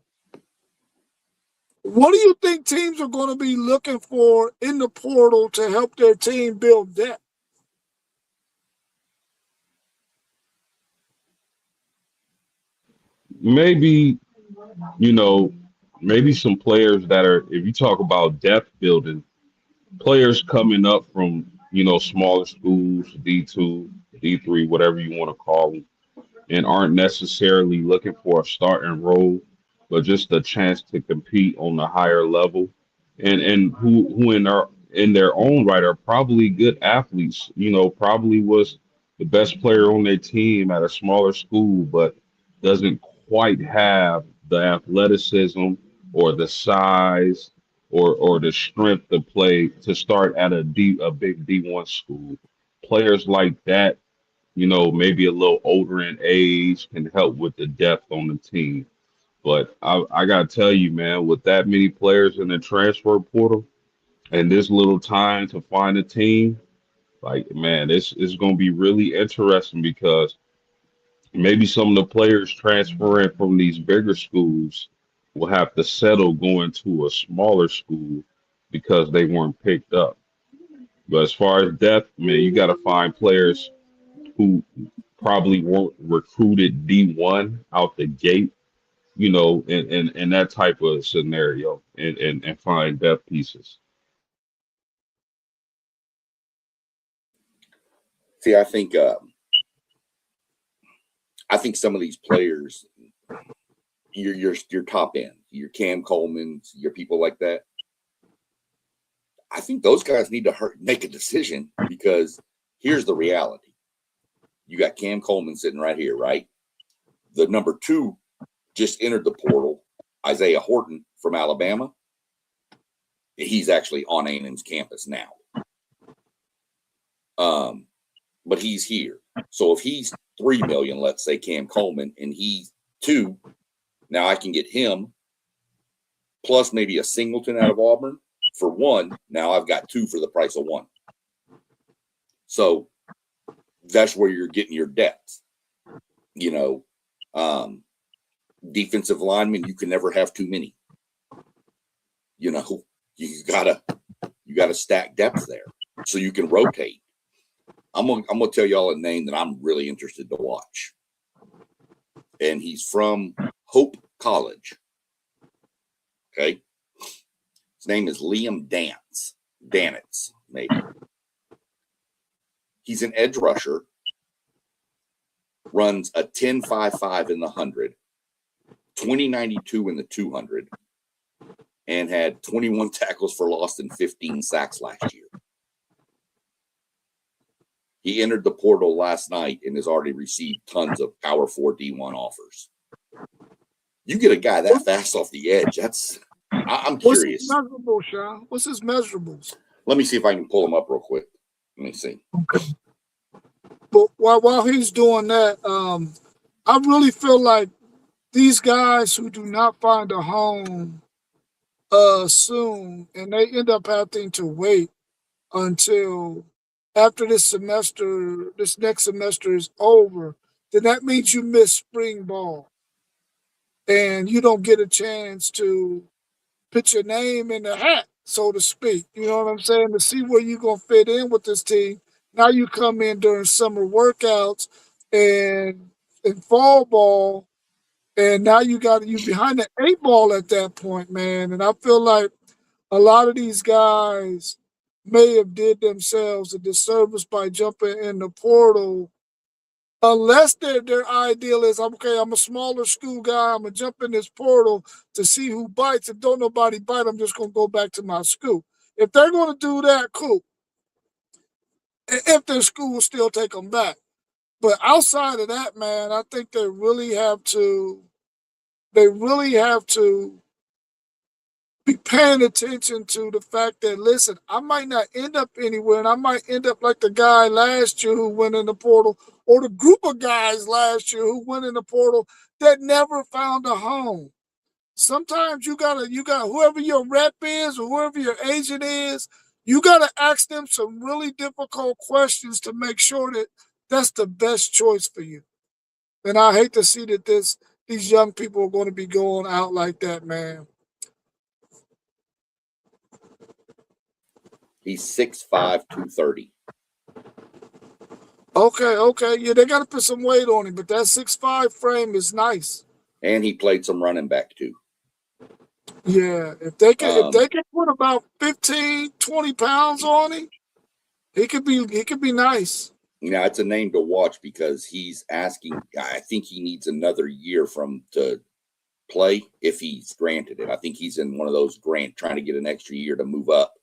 What do you think teams are going to be looking for in the portal to help their team build depth? Maybe, you know, maybe some players that are, if you talk about depth building, players coming up from, smaller schools, D2, D3, whatever you want to call them, and aren't necessarily looking for a starting role, but just a chance to compete on the higher level, and who in their own right are probably good athletes. Probably was the best player on their team at a smaller school, but doesn't quite have the athleticism or the size or the strength to play to start at a big D1 school. Players like that, maybe a little older in age can help with the depth on the team. But I gotta tell you, man, with that many players in the transfer portal and this little time to find a team, like man, it's gonna be really interesting because maybe some of the players transferring from these bigger schools will have to settle going to a smaller school because they weren't picked up. But as far as depth, man, you got to find players who probably weren't recruited D1 out the gate, in that type of scenario and find depth pieces. See, I think some of these players, your top end, your Cam Coleman's, your people like that. I think those guys need to make a decision because here's the reality. You got Cam Coleman sitting right here, right? The number 2 just entered the portal, Isaiah Horton from Alabama. He's actually on A&M's campus now. But he's here. So if he's 3 million, let's say Cam Coleman, and he's 2, now I can get him plus maybe a Singleton out of Auburn for one. Now I've got two for the price of one. So that's where you're getting your depth. Defensive linemen, you can never have too many. You gotta stack depth there so you can rotate. I'm gonna tell y'all a name that I'm really interested to watch, and he's from Hope College. Okay, his name is Liam Danitz, maybe. He's an edge rusher. Runs a 10.55 in the 100, 20.92 in the 200, and had 21 tackles for loss and 15 sacks last year. He entered the portal last night and has already received tons of Power 4 D1 offers. You get a guy that fast off the edge. I'm curious. What's his measurables, Sean? What's his measurables? Let me see if I can pull him up real quick. Let me see. Okay. But while he's doing that, I really feel like these guys who do not find a home soon, and they end up having to wait until after this next semester is over, then that means you miss spring ball. And you don't get a chance to put your name in the hat, so to speak. You know what I'm saying? To see where you're going to fit in with this team. Now you come in during summer workouts and in fall ball, and now you behind the 8 ball at that point, man. And I feel like a lot of these guys may have did themselves a disservice by jumping in the portal, unless their ideal is, okay, I'm a smaller school guy, I'm gonna jump in this portal to see who bites. If don't nobody bite, I'm just gonna go back to my school. If they're gonna do that, cool. If their school will still take them back. But outside of that, man, I think they really have to be paying attention to the fact that, listen, I might not end up anywhere, and I might end up like the guy last year who went in the portal, or the group of guys last year who went in the portal that never found a home. Sometimes you got whoever your rep is or whoever your agent is, you gotta ask them some really difficult questions to make sure that that's the best choice for you. And I hate to see that these young people are going to be going out like that, man. He's 6'5", 230. Okay. Yeah, they got to put some weight on him, but that 6'5" frame is nice. And he played some running back too. Yeah, if they can put about 15, 20 pounds on him, he could be nice. Now it's a name to watch because he's asking. I think he needs another year to play if he's granted it. I think he's in one of those trying to get an extra year to move up,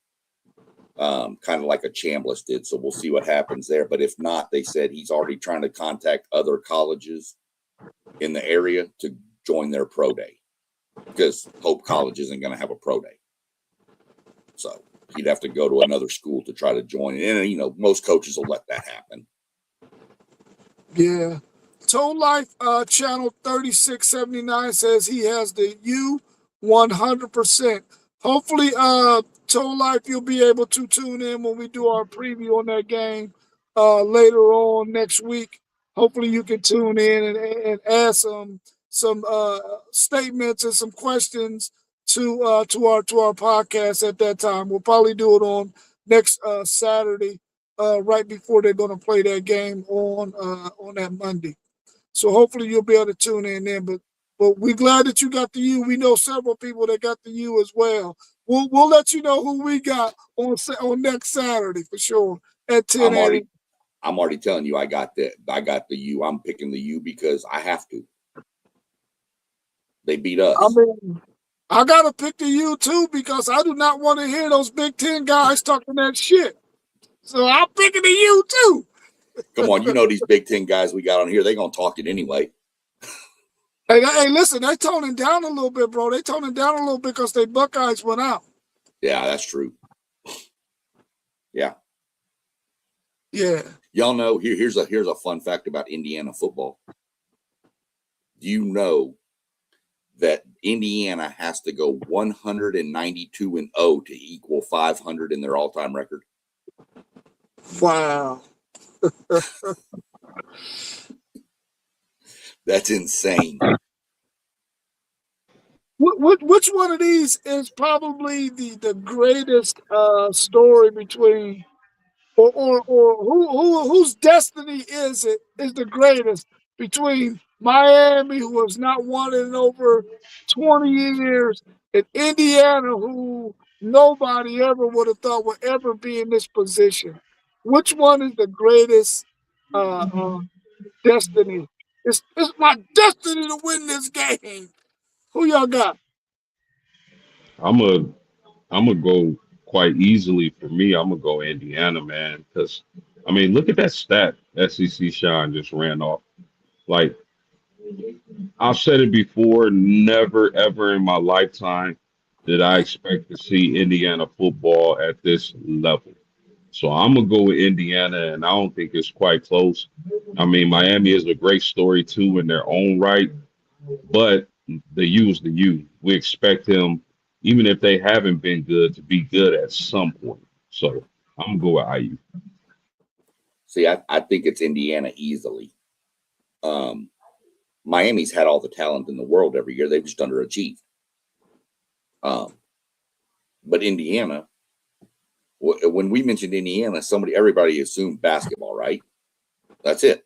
kind of like a Chambliss did. So we'll see what happens there. But if not, they said he's already trying to contact other colleges in the area to join their pro day, because Hope College isn't going to have a pro day. So he'd have to go to another school to try to join it. And, most coaches will let that happen. Yeah. Toe Life channel 3679 says he has the U 100%. Hopefully, Toe Life, you'll be able to tune in when we do our preview on that game later on next week. Hopefully, you can tune in and ask some statements and some questions to our podcast at that time. We'll probably do it on next Saturday, right before they're going to play that game on that Monday. So hopefully you'll be able to tune in then. But we're glad that you got the U. We know several people that got the U as well. We'll let you know who we got on next Saturday for sure at 10 a.m. I'm already telling you, I got the U. I'm picking the U because I have to. They beat us. I gotta pick the U too because I do not want to hear those Big Ten guys talking that shit. So I'm picking the U too. Come on, these Big Ten guys we got on here, they're going to talk it anyway. Hey, listen, they toning down a little bit, bro. They toning down a little bit because they Buckeyes went out. Yeah, that's true. Yeah. Yeah. Y'all know, here's a fun fact about Indiana football. Do you know that Indiana has to go 192-0 to equal 500 in their all-time record? Wow. That's insane. Which one of these is probably the greatest story between, or whose destiny is the greatest between Miami, who has not won in over 20 years, and Indiana, who nobody ever would have thought would ever be in this position? Which one is the greatest destiny? It's my destiny to win this game. Who y'all got? I'm a I'm gonna go quite easily for me. I'm gonna go Indiana, man, because I mean, look at that stat SEC Shine just ran off. Like I've said it before, never ever in my lifetime did I expect to see Indiana football at this level. So I'm gonna go with Indiana, and I don't think it's quite close. I mean, Miami is a great story too in their own right, but the U is the U. We expect them, even if they haven't been good, to be good at some point. So I'm gonna go with IU. See, I think it's Indiana easily. Miami's had all the talent in the world every year. They've just underachieved. But Indiana, when we mentioned Indiana, everybody assumed basketball, right? That's it.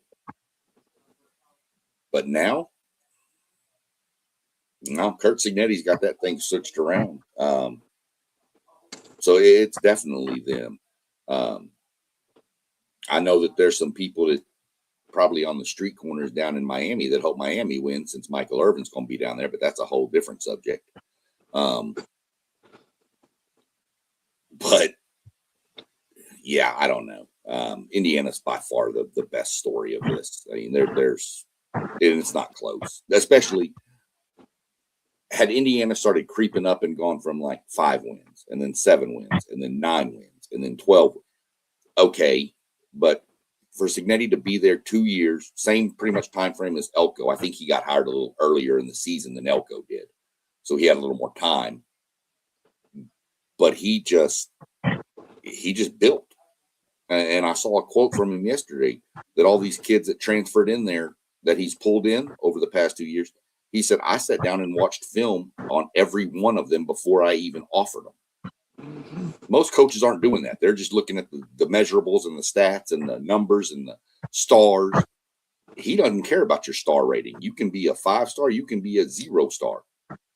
But now Kurt Signetti's got that thing switched around. So it's definitely them. I know that there's some people that probably on the street corners down in Miami that hope Miami wins since Michael Irvin's going to be down there, but that's a whole different subject. But yeah, I don't know. Indiana's by far the best story of this. I mean, there's and it's not close. Especially had Indiana started creeping up and gone from like 5 wins and then 7 wins and then 9 wins and then 12. Okay, but for Signetti to be there 2 years, same pretty much time frame as Elko. I think he got hired a little earlier in the season than Elko did, so he had a little more time. But he just built. And I saw a quote from him yesterday that all these kids that transferred in there that he's pulled in over the past 2 years, he said, I sat down and watched film on every one of them before I even offered them. Most coaches aren't doing that. They're just looking at the measurables and the stats and the numbers and the stars. He doesn't care about your star rating. You can be a 5-star. You can be a 0-star.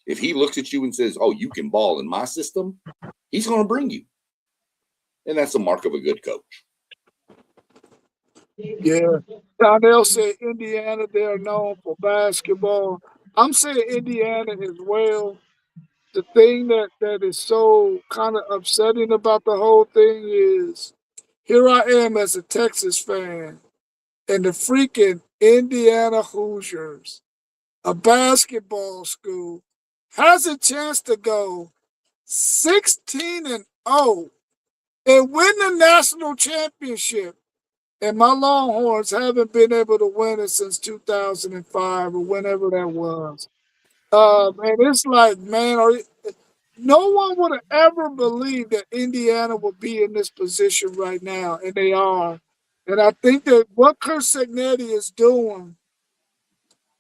If he looks at you and says, oh, you can ball in my system, he's going to bring you. And that's a mark of a good coach. Yeah. Donnell said Indiana, they're known for basketball. I'm saying Indiana as well. The thing that is so kind of upsetting about the whole thing is here I am as a Texas fan, and the freaking Indiana Hoosiers, a basketball school, has a chance to go 16-0 and win the national championship. And my Longhorns haven't been able to win it since 2005 or whenever that was. And it's like, man, no one would have ever believed that Indiana would be in this position right now, and they are. And I think that what Kurt Signetti is doing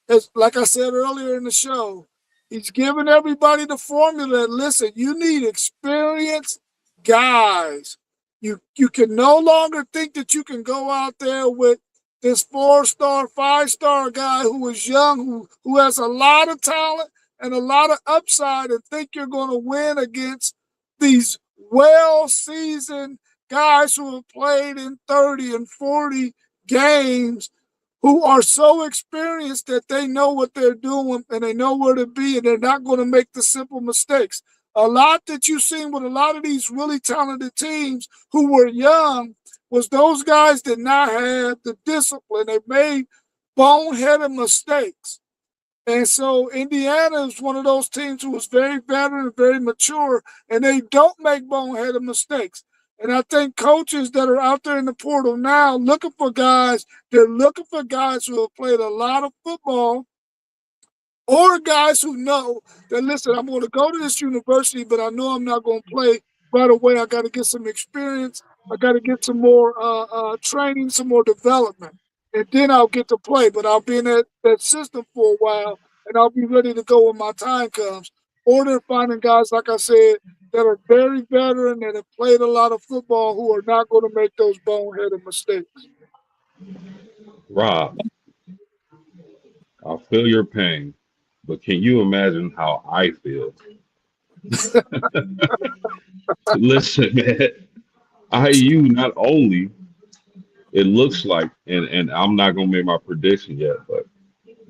is, like I said earlier in the show, he's giving everybody the formula. Listen, you need experienced guys. You can no longer think that you can go out there with this 4-star, 5-star guy who is young, who has a lot of talent and a lot of upside, and think you're going to win against these well-seasoned guys who have played in 30 and 40 games, who are so experienced that they know what they're doing and they know where to be, and they're not going to make the simple mistakes. A lot that you've seen with a lot of these really talented teams who were young was those guys did not have the discipline. They made boneheaded mistakes. And so Indiana is one of those teams who was very veteran and very mature, and they don't make boneheaded mistakes. And I think coaches that are out there in the portal now looking for guys, they're looking for guys who have played a lot of football or guys who know that, listen, I'm going to go to this university, but I know I'm not going to play right away. I got to get some experience. I got to get some more training, some more development, and then I'll get to play. But I'll be in that system for a while, and I'll be ready to go when my time comes. Or they're finding guys, like I said, that are very veteran, that have played a lot of football, who are not going to make those boneheaded mistakes. Rob, I feel your pain, but can you imagine how I feel? Listen, man, IU not only it looks like, and I'm not gonna make my prediction yet, but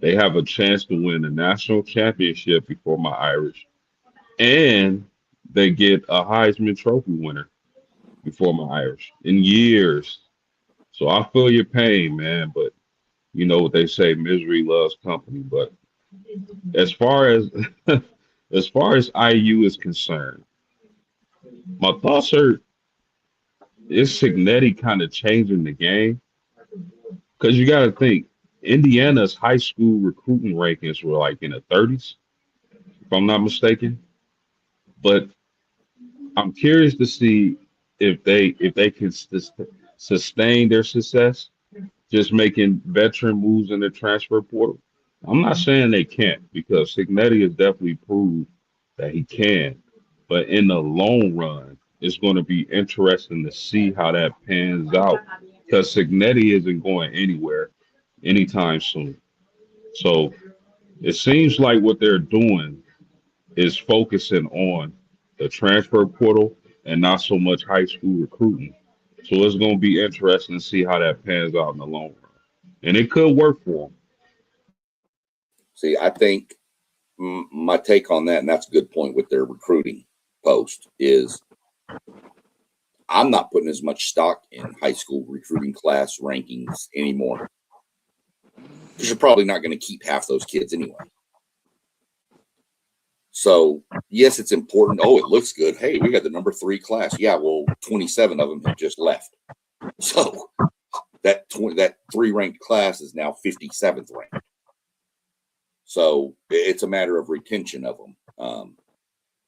they have a chance to win the national championship before my Irish, and they get a Heisman Trophy winner before my Irish in years. So I feel your pain, man, but you know what they say, misery loves company. But as far as as far as IU is concerned, my thoughts are is Signetti kind of changing the game? Because you got to think, Indiana's high school recruiting rankings were like in the 30s, if I'm not mistaken. But I'm curious to see if they can sustain their success, just making veteran moves in the transfer portal. I'm not saying they can't because Signetti has definitely proved that he can. But in the long run, it's going to be interesting to see how that pans out because Signetti isn't going anywhere anytime soon. So it seems like what they're doing is focusing on the transfer portal and not so much high school recruiting. So it's going to be interesting to see how that pans out in the long run. And it could work for them. See, I think my take on that, and that's a good point with their recruiting post, is I'm not putting as much stock in high school recruiting class rankings anymore because you're probably not going to keep half those kids anyway. So, yes, it's important. Oh, it looks good. Hey, we got the number 3 class. Yeah, well, 27 of them have just left. So that 3 ranked class is now 57th ranked. So it's a matter of retention of them.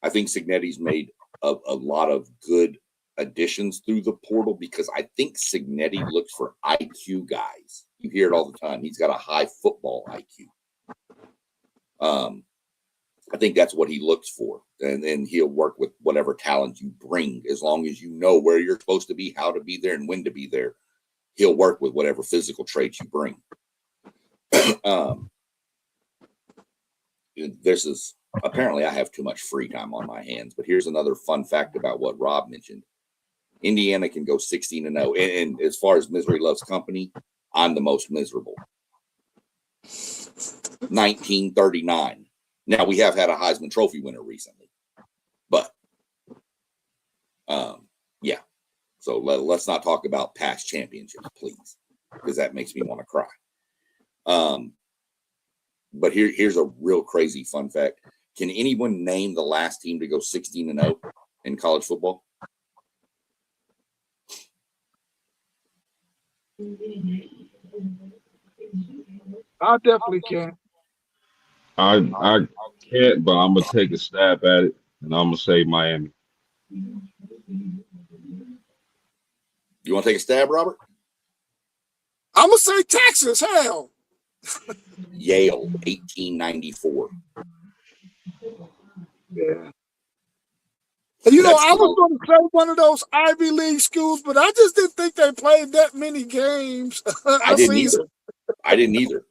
I think Signetti's made a lot of good additions through the portal because I think Signetti looks for IQ guys. You hear it all the time. He's got a high football IQ. I think that's what he looks for. And then he'll work with whatever talent you bring as long as you know where you're supposed to be, how to be there, and when to be there. He'll work with whatever physical traits you bring. This is apparently I have too much free time on my hands, but here's another fun fact about what Rob mentioned. Indiana can go 16-0. And as far as misery loves company, I'm the most miserable. 1939. Now, we have had a Heisman Trophy winner recently. But, yeah. So let's not talk about past championships, please, because that makes me want to cry. But here's a real crazy fun fact. Can anyone name the last team to go 16-0 in college football? I definitely can. I can't, but I'm gonna take a stab at it, and I'm gonna say Miami. You want to take a stab, Robert? I'm going to say Texas. Hell. Yale, 1894. Yeah. You know, I was going to say one of those Ivy League schools, but I just didn't think they played that many games I didn't either. I didn't either.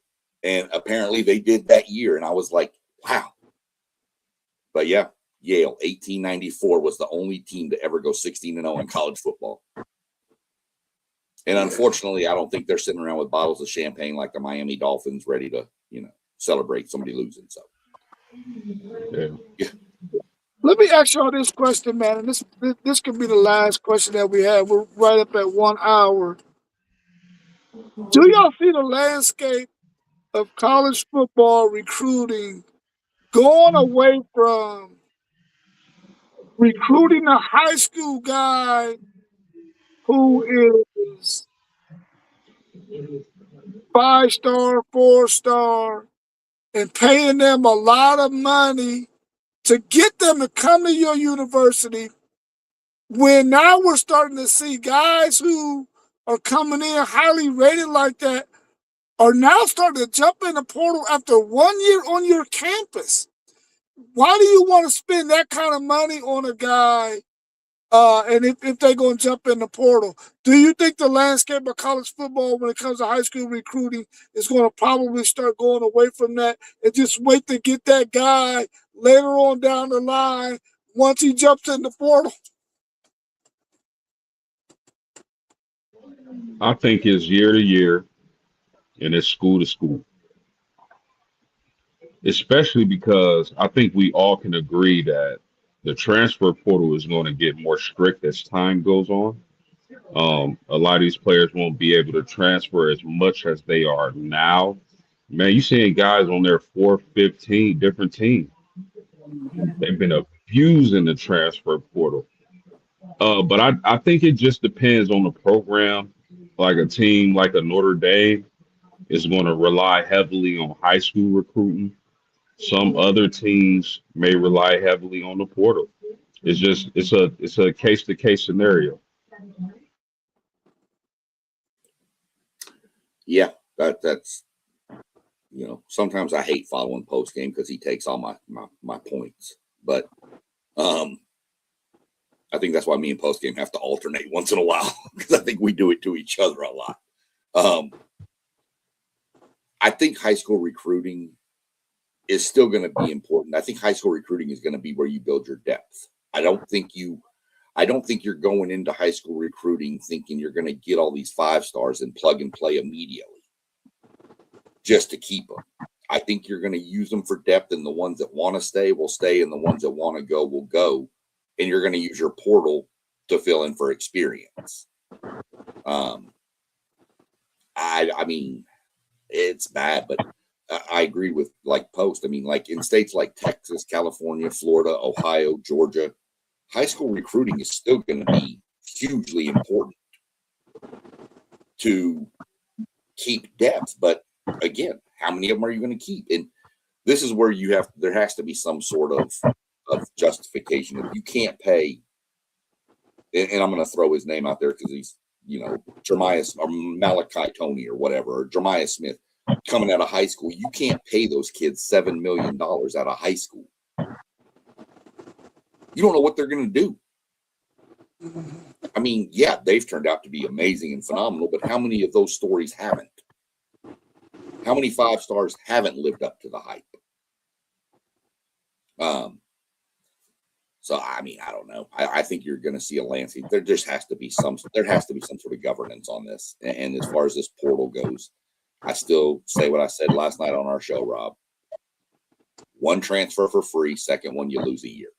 And apparently they did that year, and I was like, wow. But yeah, Yale, 1894 was the only team to ever go 16-0 in college football. And unfortunately, I don't think they're sitting around with bottles of champagne like the Miami Dolphins ready to, celebrate somebody losing. So, yeah. Let me ask y'all this question, man, and this could be the last question that we have. We're right up at 1 hour. Do y'all see the landscape of college football recruiting going away from recruiting a high school guy who is 5-star, 4-star, and paying them a lot of money to get them to come to your university, when now we're starting to see guys who are coming in highly rated like that are now starting to jump in the portal after 1 year on your campus. Why do you want to spend that kind of money on a guy? And if they're going to jump in the portal, do you think the landscape of college football when it comes to high school recruiting is going to probably start going away from that and just wait to get that guy later on down the line once he jumps in the portal? I think it's year to year and it's school to school, especially because I think we all can agree that the transfer portal is going to get more strict as time goes on. A lot of these players won't be able to transfer as much as they are now. Man, you seeing guys on their 4-15 different teams. They've been abusing the transfer portal. But I think it just depends on the program. Like a team like a Notre Dame is going to rely heavily on high school recruiting. Some other teams may rely heavily on the portal. It's a case to case scenario. Yeah, that's sometimes I hate following post game because he takes all my points. But I think that's why me and post game have to alternate once in a while because I think we do it to each other a lot. I think high school recruiting is still going to be important. I think high school recruiting is going to be where you build your depth. I don't think you're going into high school recruiting thinking you're going to get all these 5 stars and plug and play immediately just to keep them. I think you're going to use them for depth, and the ones that want to stay will stay, and the ones that want to go will go. And you're going to use your portal to fill in for experience. I mean, it's bad, but I agree with like Post. I mean, like in states like Texas, California, Florida, Ohio, Georgia, high school recruiting is still going to be hugely important to keep depth. But again, how many of them are you going to keep? And this is where there has to be some sort of justification. If you can't pay, and I'm going to throw his name out there because he's, Jeremiah or Malachi Tony or whatever, or Jeremiah Smith coming out of high school. You can't pay those kids $7 million out of high school. You don't know what they're going to do. I mean, yeah, they've turned out to be amazing and phenomenal, but how many of those stories haven't? How many 5 stars haven't lived up to the hype? So I mean, I don't know. I think you're going to see a landscape. There has to be some sort of governance on this. And as far as this portal goes, I still say what I said last night on our show, Rob. 1 transfer for free, second one you lose a year.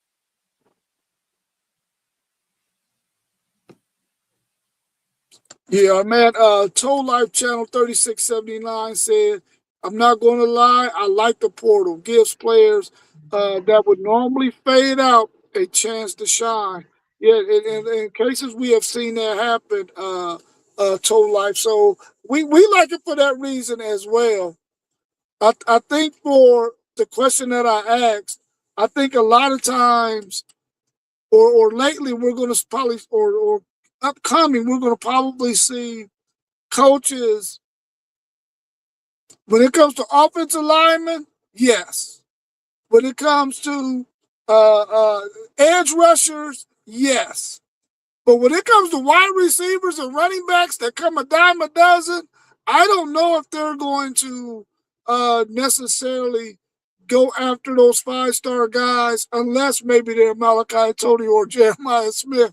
Yeah, man. Toll Life Channel 3679 said, I'm not going to lie, I like the portal. Gives players that would normally fade out a chance to shine. Yeah, in cases we have seen that happen, Toll Life. So we like it for that reason as well. I think for the question that I asked, I think a lot of times, or lately, we're going to probably, or upcoming, we're going to probably see coaches, when it comes to offensive linemen, yes. When it comes to edge rushers, yes. But when it comes to wide receivers and running backs that come a dime a dozen, I don't know if they're going to necessarily go after those 5-star guys unless maybe they're Malachi Tony or Jeremiah Smith.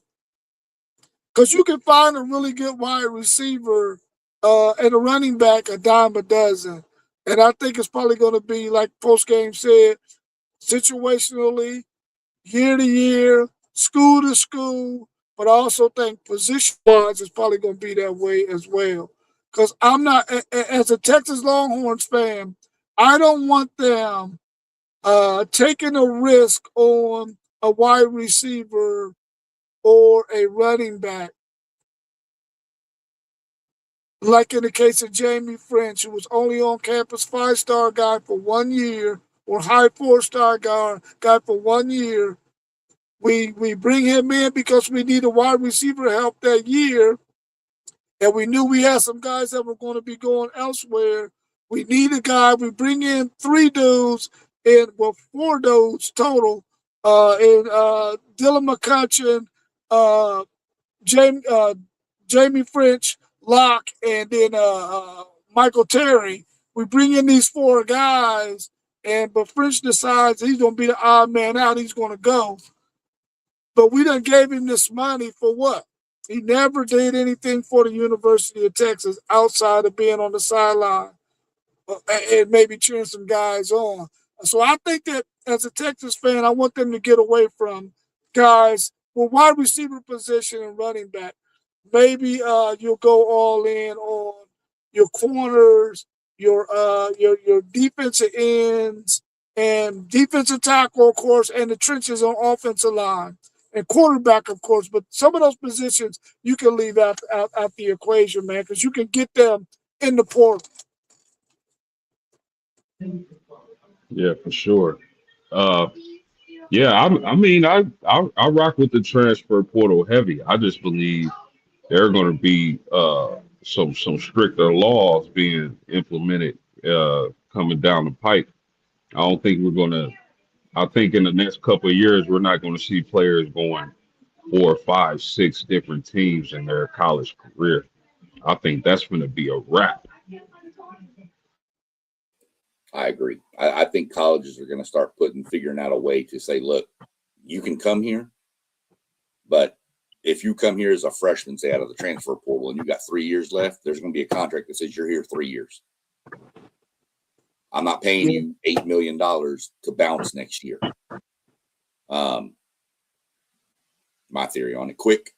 Because you can find a really good wide receiver and a running back a dime a dozen. And I think it's probably going to be, like postgame said, situationally, year to year, school to school. But I also think position-wise it's probably going to be that way as well. Because I'm not, as a Texas Longhorns fan, I don't want them taking a risk on a wide receiver or a running back Like in the case of Jamie French, who was only on campus 5-star guy for 1 year, or high 4-star guy for 1 year. We bring him in because we need a wide receiver help that year, and we knew we had some guys that were going to be going elsewhere. We need a guy. We bring in 3 dudes, and well, 4 dudes total. And Dylan McCutcheon, uh, Jamie, Jamie French, Locke, and then Michael Terry. We bring in these 4 guys, and but French decides he's going to be the odd man out. He's going to go. But we done gave him this money for what? He never did anything for the University of Texas outside of being on the sideline and maybe cheering some guys on. So I think that as a Texas fan, I want them to get away from guys with wide receiver position and running back. Maybe you'll go all in on your corners, your defensive ends, and defensive tackle, of course, and the trenches on offensive line, and quarterback, of course. But some of those positions you can leave out the equation, man, because you can get them in the portal. Yeah, for sure. Uh, yeah, I mean, I rock with the transfer portal heavy. I just believe there are going to be some stricter laws being implemented coming down the pike. I don't think we're going to. I think in the next couple of years we're not going to see players going 4, 5, 6 different teams in their college career. I think that's going to be a wrap. I agree. I think colleges are going to start figuring out a way to say, look, you can come here, but if you come here as a freshman, say out of the transfer portal, and you got 3 years left, there's going to be a contract that says you're here 3 years. I'm not paying you $8 million to bounce next year. My theory on it. Quick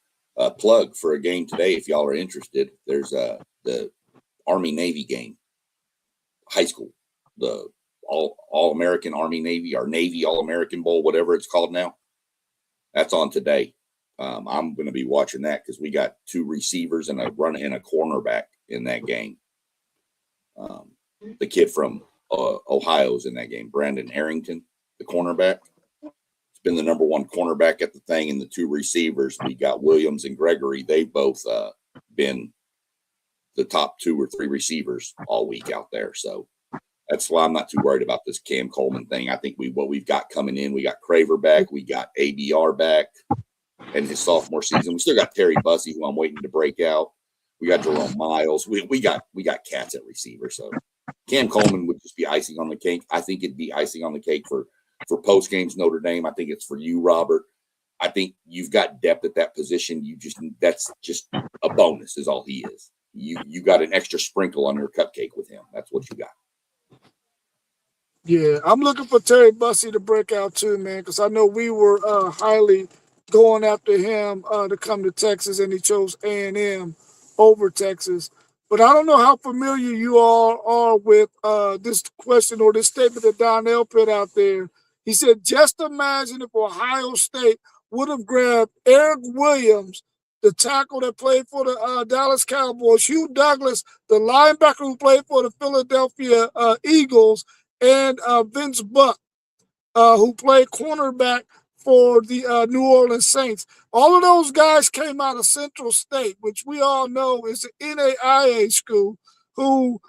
plug for a game today, if y'all are interested. There's the Army Navy game, high school, the All American Army Navy, or Navy All American Bowl, whatever it's called now. That's on today. I'm going to be watching that because we got 2 receivers and a cornerback in that game. The kid from Ohio's in that game, Brandon Arrington, the cornerback. It's been the number 1 cornerback at the thing, and the 2 receivers, we got Williams and Gregory. They've both been the top 2 or 3 receivers all week out there. So that's why I'm not too worried about this Cam Coleman thing. I think what we've got coming in, we got Craver back, we got ABR back in his sophomore season. We still got Terry Bussey, who I'm waiting to break out. We got Jerome Miles. We got cats at receiver. So Cam Coleman would just be icing on the cake. I think it'd be icing on the cake for post games Notre Dame. I think it's for you, Robert. I think you've got depth at that position. That's just a bonus, is all he is. You got an extra sprinkle on your cupcake with him. That's what you got. Yeah, I'm looking for Terry Bussey to break out too, man, because I know we were highly going after him to come to Texas, and he chose A&M over Texas. But I don't know how familiar you all are with this question or this statement that Donnell put out there. He said, just imagine if Ohio State would have grabbed Eric Williams, the tackle that played for the Dallas Cowboys, Hugh Douglas, the linebacker who played for the Philadelphia Eagles, and Vince Buck, who played cornerback for the New Orleans Saints. All of those guys came out of Central State, which we all know is an NAIA school, who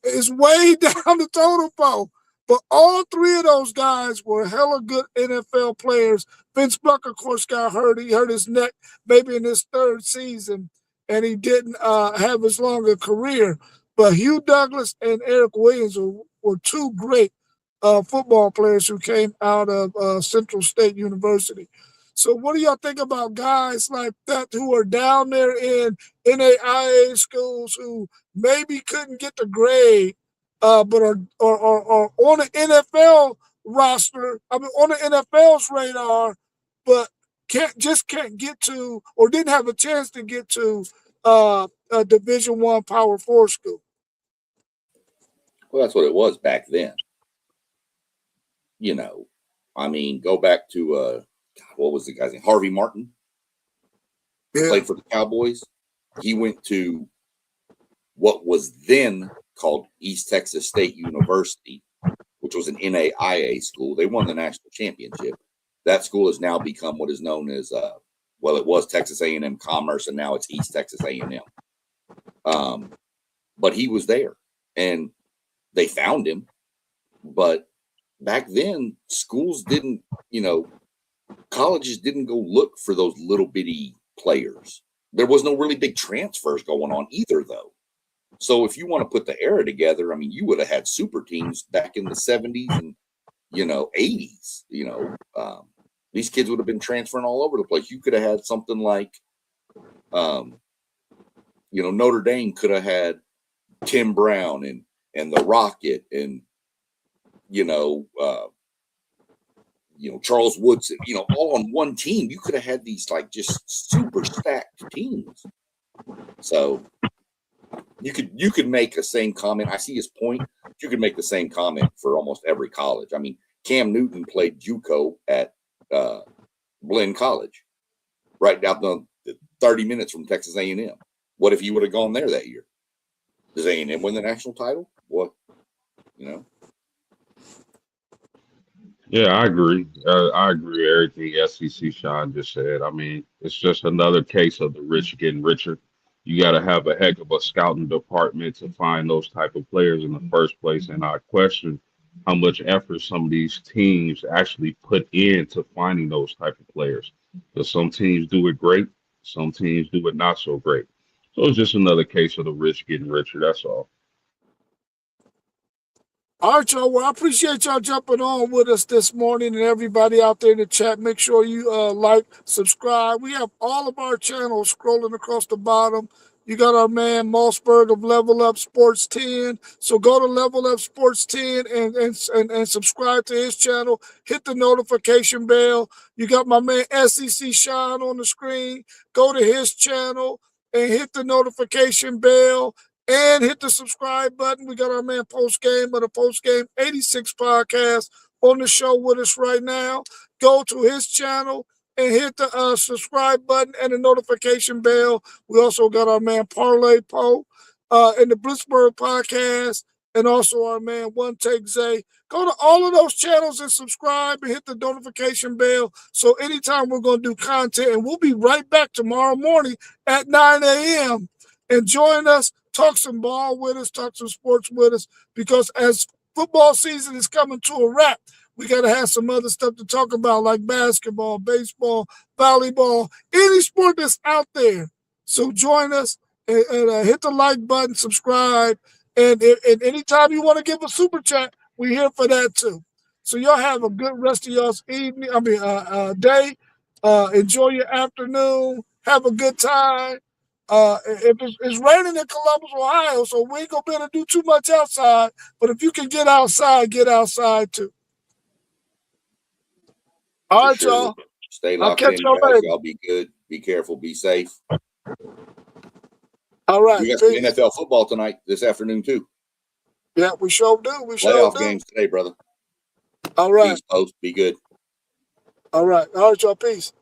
is way down the totem pole. But all 3 of those guys were hella good NFL players. Vince Buck, of course, got hurt. He hurt his neck maybe in his 3rd season, and he didn't have as long a career. But Hugh Douglas and Eric Williams were 2 great football players who came out of Central State University. So what do y'all think about guys like that who are down there in NAIA schools who maybe couldn't get the grade, but are on the NFL roster, I mean on the NFL's radar, but can't get to, or didn't have a chance to get to a Division I Power 4 school? Well, that's what it was back then. I mean, go back to what was the guy's name? Harvey Martin. Yeah. Played for the Cowboys. He went to what was then called East Texas State University, which was an NAIA school. They won the national championship. That school has now become what is known as, well, it was Texas A&M Commerce, and now it's East Texas A&M. But he was there, and they found him. But back then, schools didn't, colleges didn't go look for those little bitty players. There was no really big transfers going on either, though. So if you want to put the era together, I mean, you would have had super teams back in the 70s and, 80s. These kids would have been transferring all over the place. You could have had something like, Notre Dame could have had Tim Brown and the Rocket and, Charles Woodson, all on one team. You could have had these like just super stacked teams. So you could make the same comment. I see his point. You could make the same comment for almost every college. I mean, Cam Newton played JUCO at Blinn College, right down the 30 minutes from Texas A&M. What if he would have gone there that year? Does A&M win the national title? What, Yeah, I agree. I agree with everything SEC Sean just said. I mean, it's just another case of the rich getting richer. You got to have a heck of a scouting department to find those type of players in the first place. And I question how much effort some of these teams actually put into finding those type of players. Because some teams do it great, some teams do it not so great. So it's just another case of the rich getting richer. That's all. All right, y'all. Well, I appreciate y'all jumping on with us this morning, and everybody out there in the chat. Make sure you like, subscribe. We have all of our channels scrolling across the bottom. You got our man Mossberg of Level Up Sports 10. So go to Level Up Sports 10 and subscribe to his channel. Hit the notification bell. You got my man SEC Sean on the screen. Go to his channel and hit the notification bell. And hit the subscribe button. We got our man Post Game of the Post Game 86 podcast on the show with us right now. Go to his channel and hit the subscribe button and the notification bell. We also got our man Parlay Poe in the Blitzburg podcast, and also our man One Take Zay. Go to all of those channels and subscribe and hit the notification bell. So anytime we're going to do content, and we'll be right back tomorrow morning at 9 a.m. and join us. Talk some ball with us, talk some sports with us, because as football season is coming to a wrap, we got to have some other stuff to talk about, like basketball, baseball, volleyball, any sport that's out there. So join us and hit the like button, subscribe, and anytime you want to give a super chat, we're here for that too. So y'all have a good rest of y'all's evening. Day. Enjoy your afternoon. Have a good time. If it's raining in Columbus, Ohio, so we ain't gonna be able to do too much outside. But if you can get outside too. All right, sure. y'all. Stay I'll locked catch in, y'all guys. later. Y'all be good. Be careful. Be safe. All right. We got some NFL football tonight, this afternoon, too. Yeah, we sure do. Playoff games today, brother. All right. Peace, Post. Be good. All right. All right, y'all. Peace.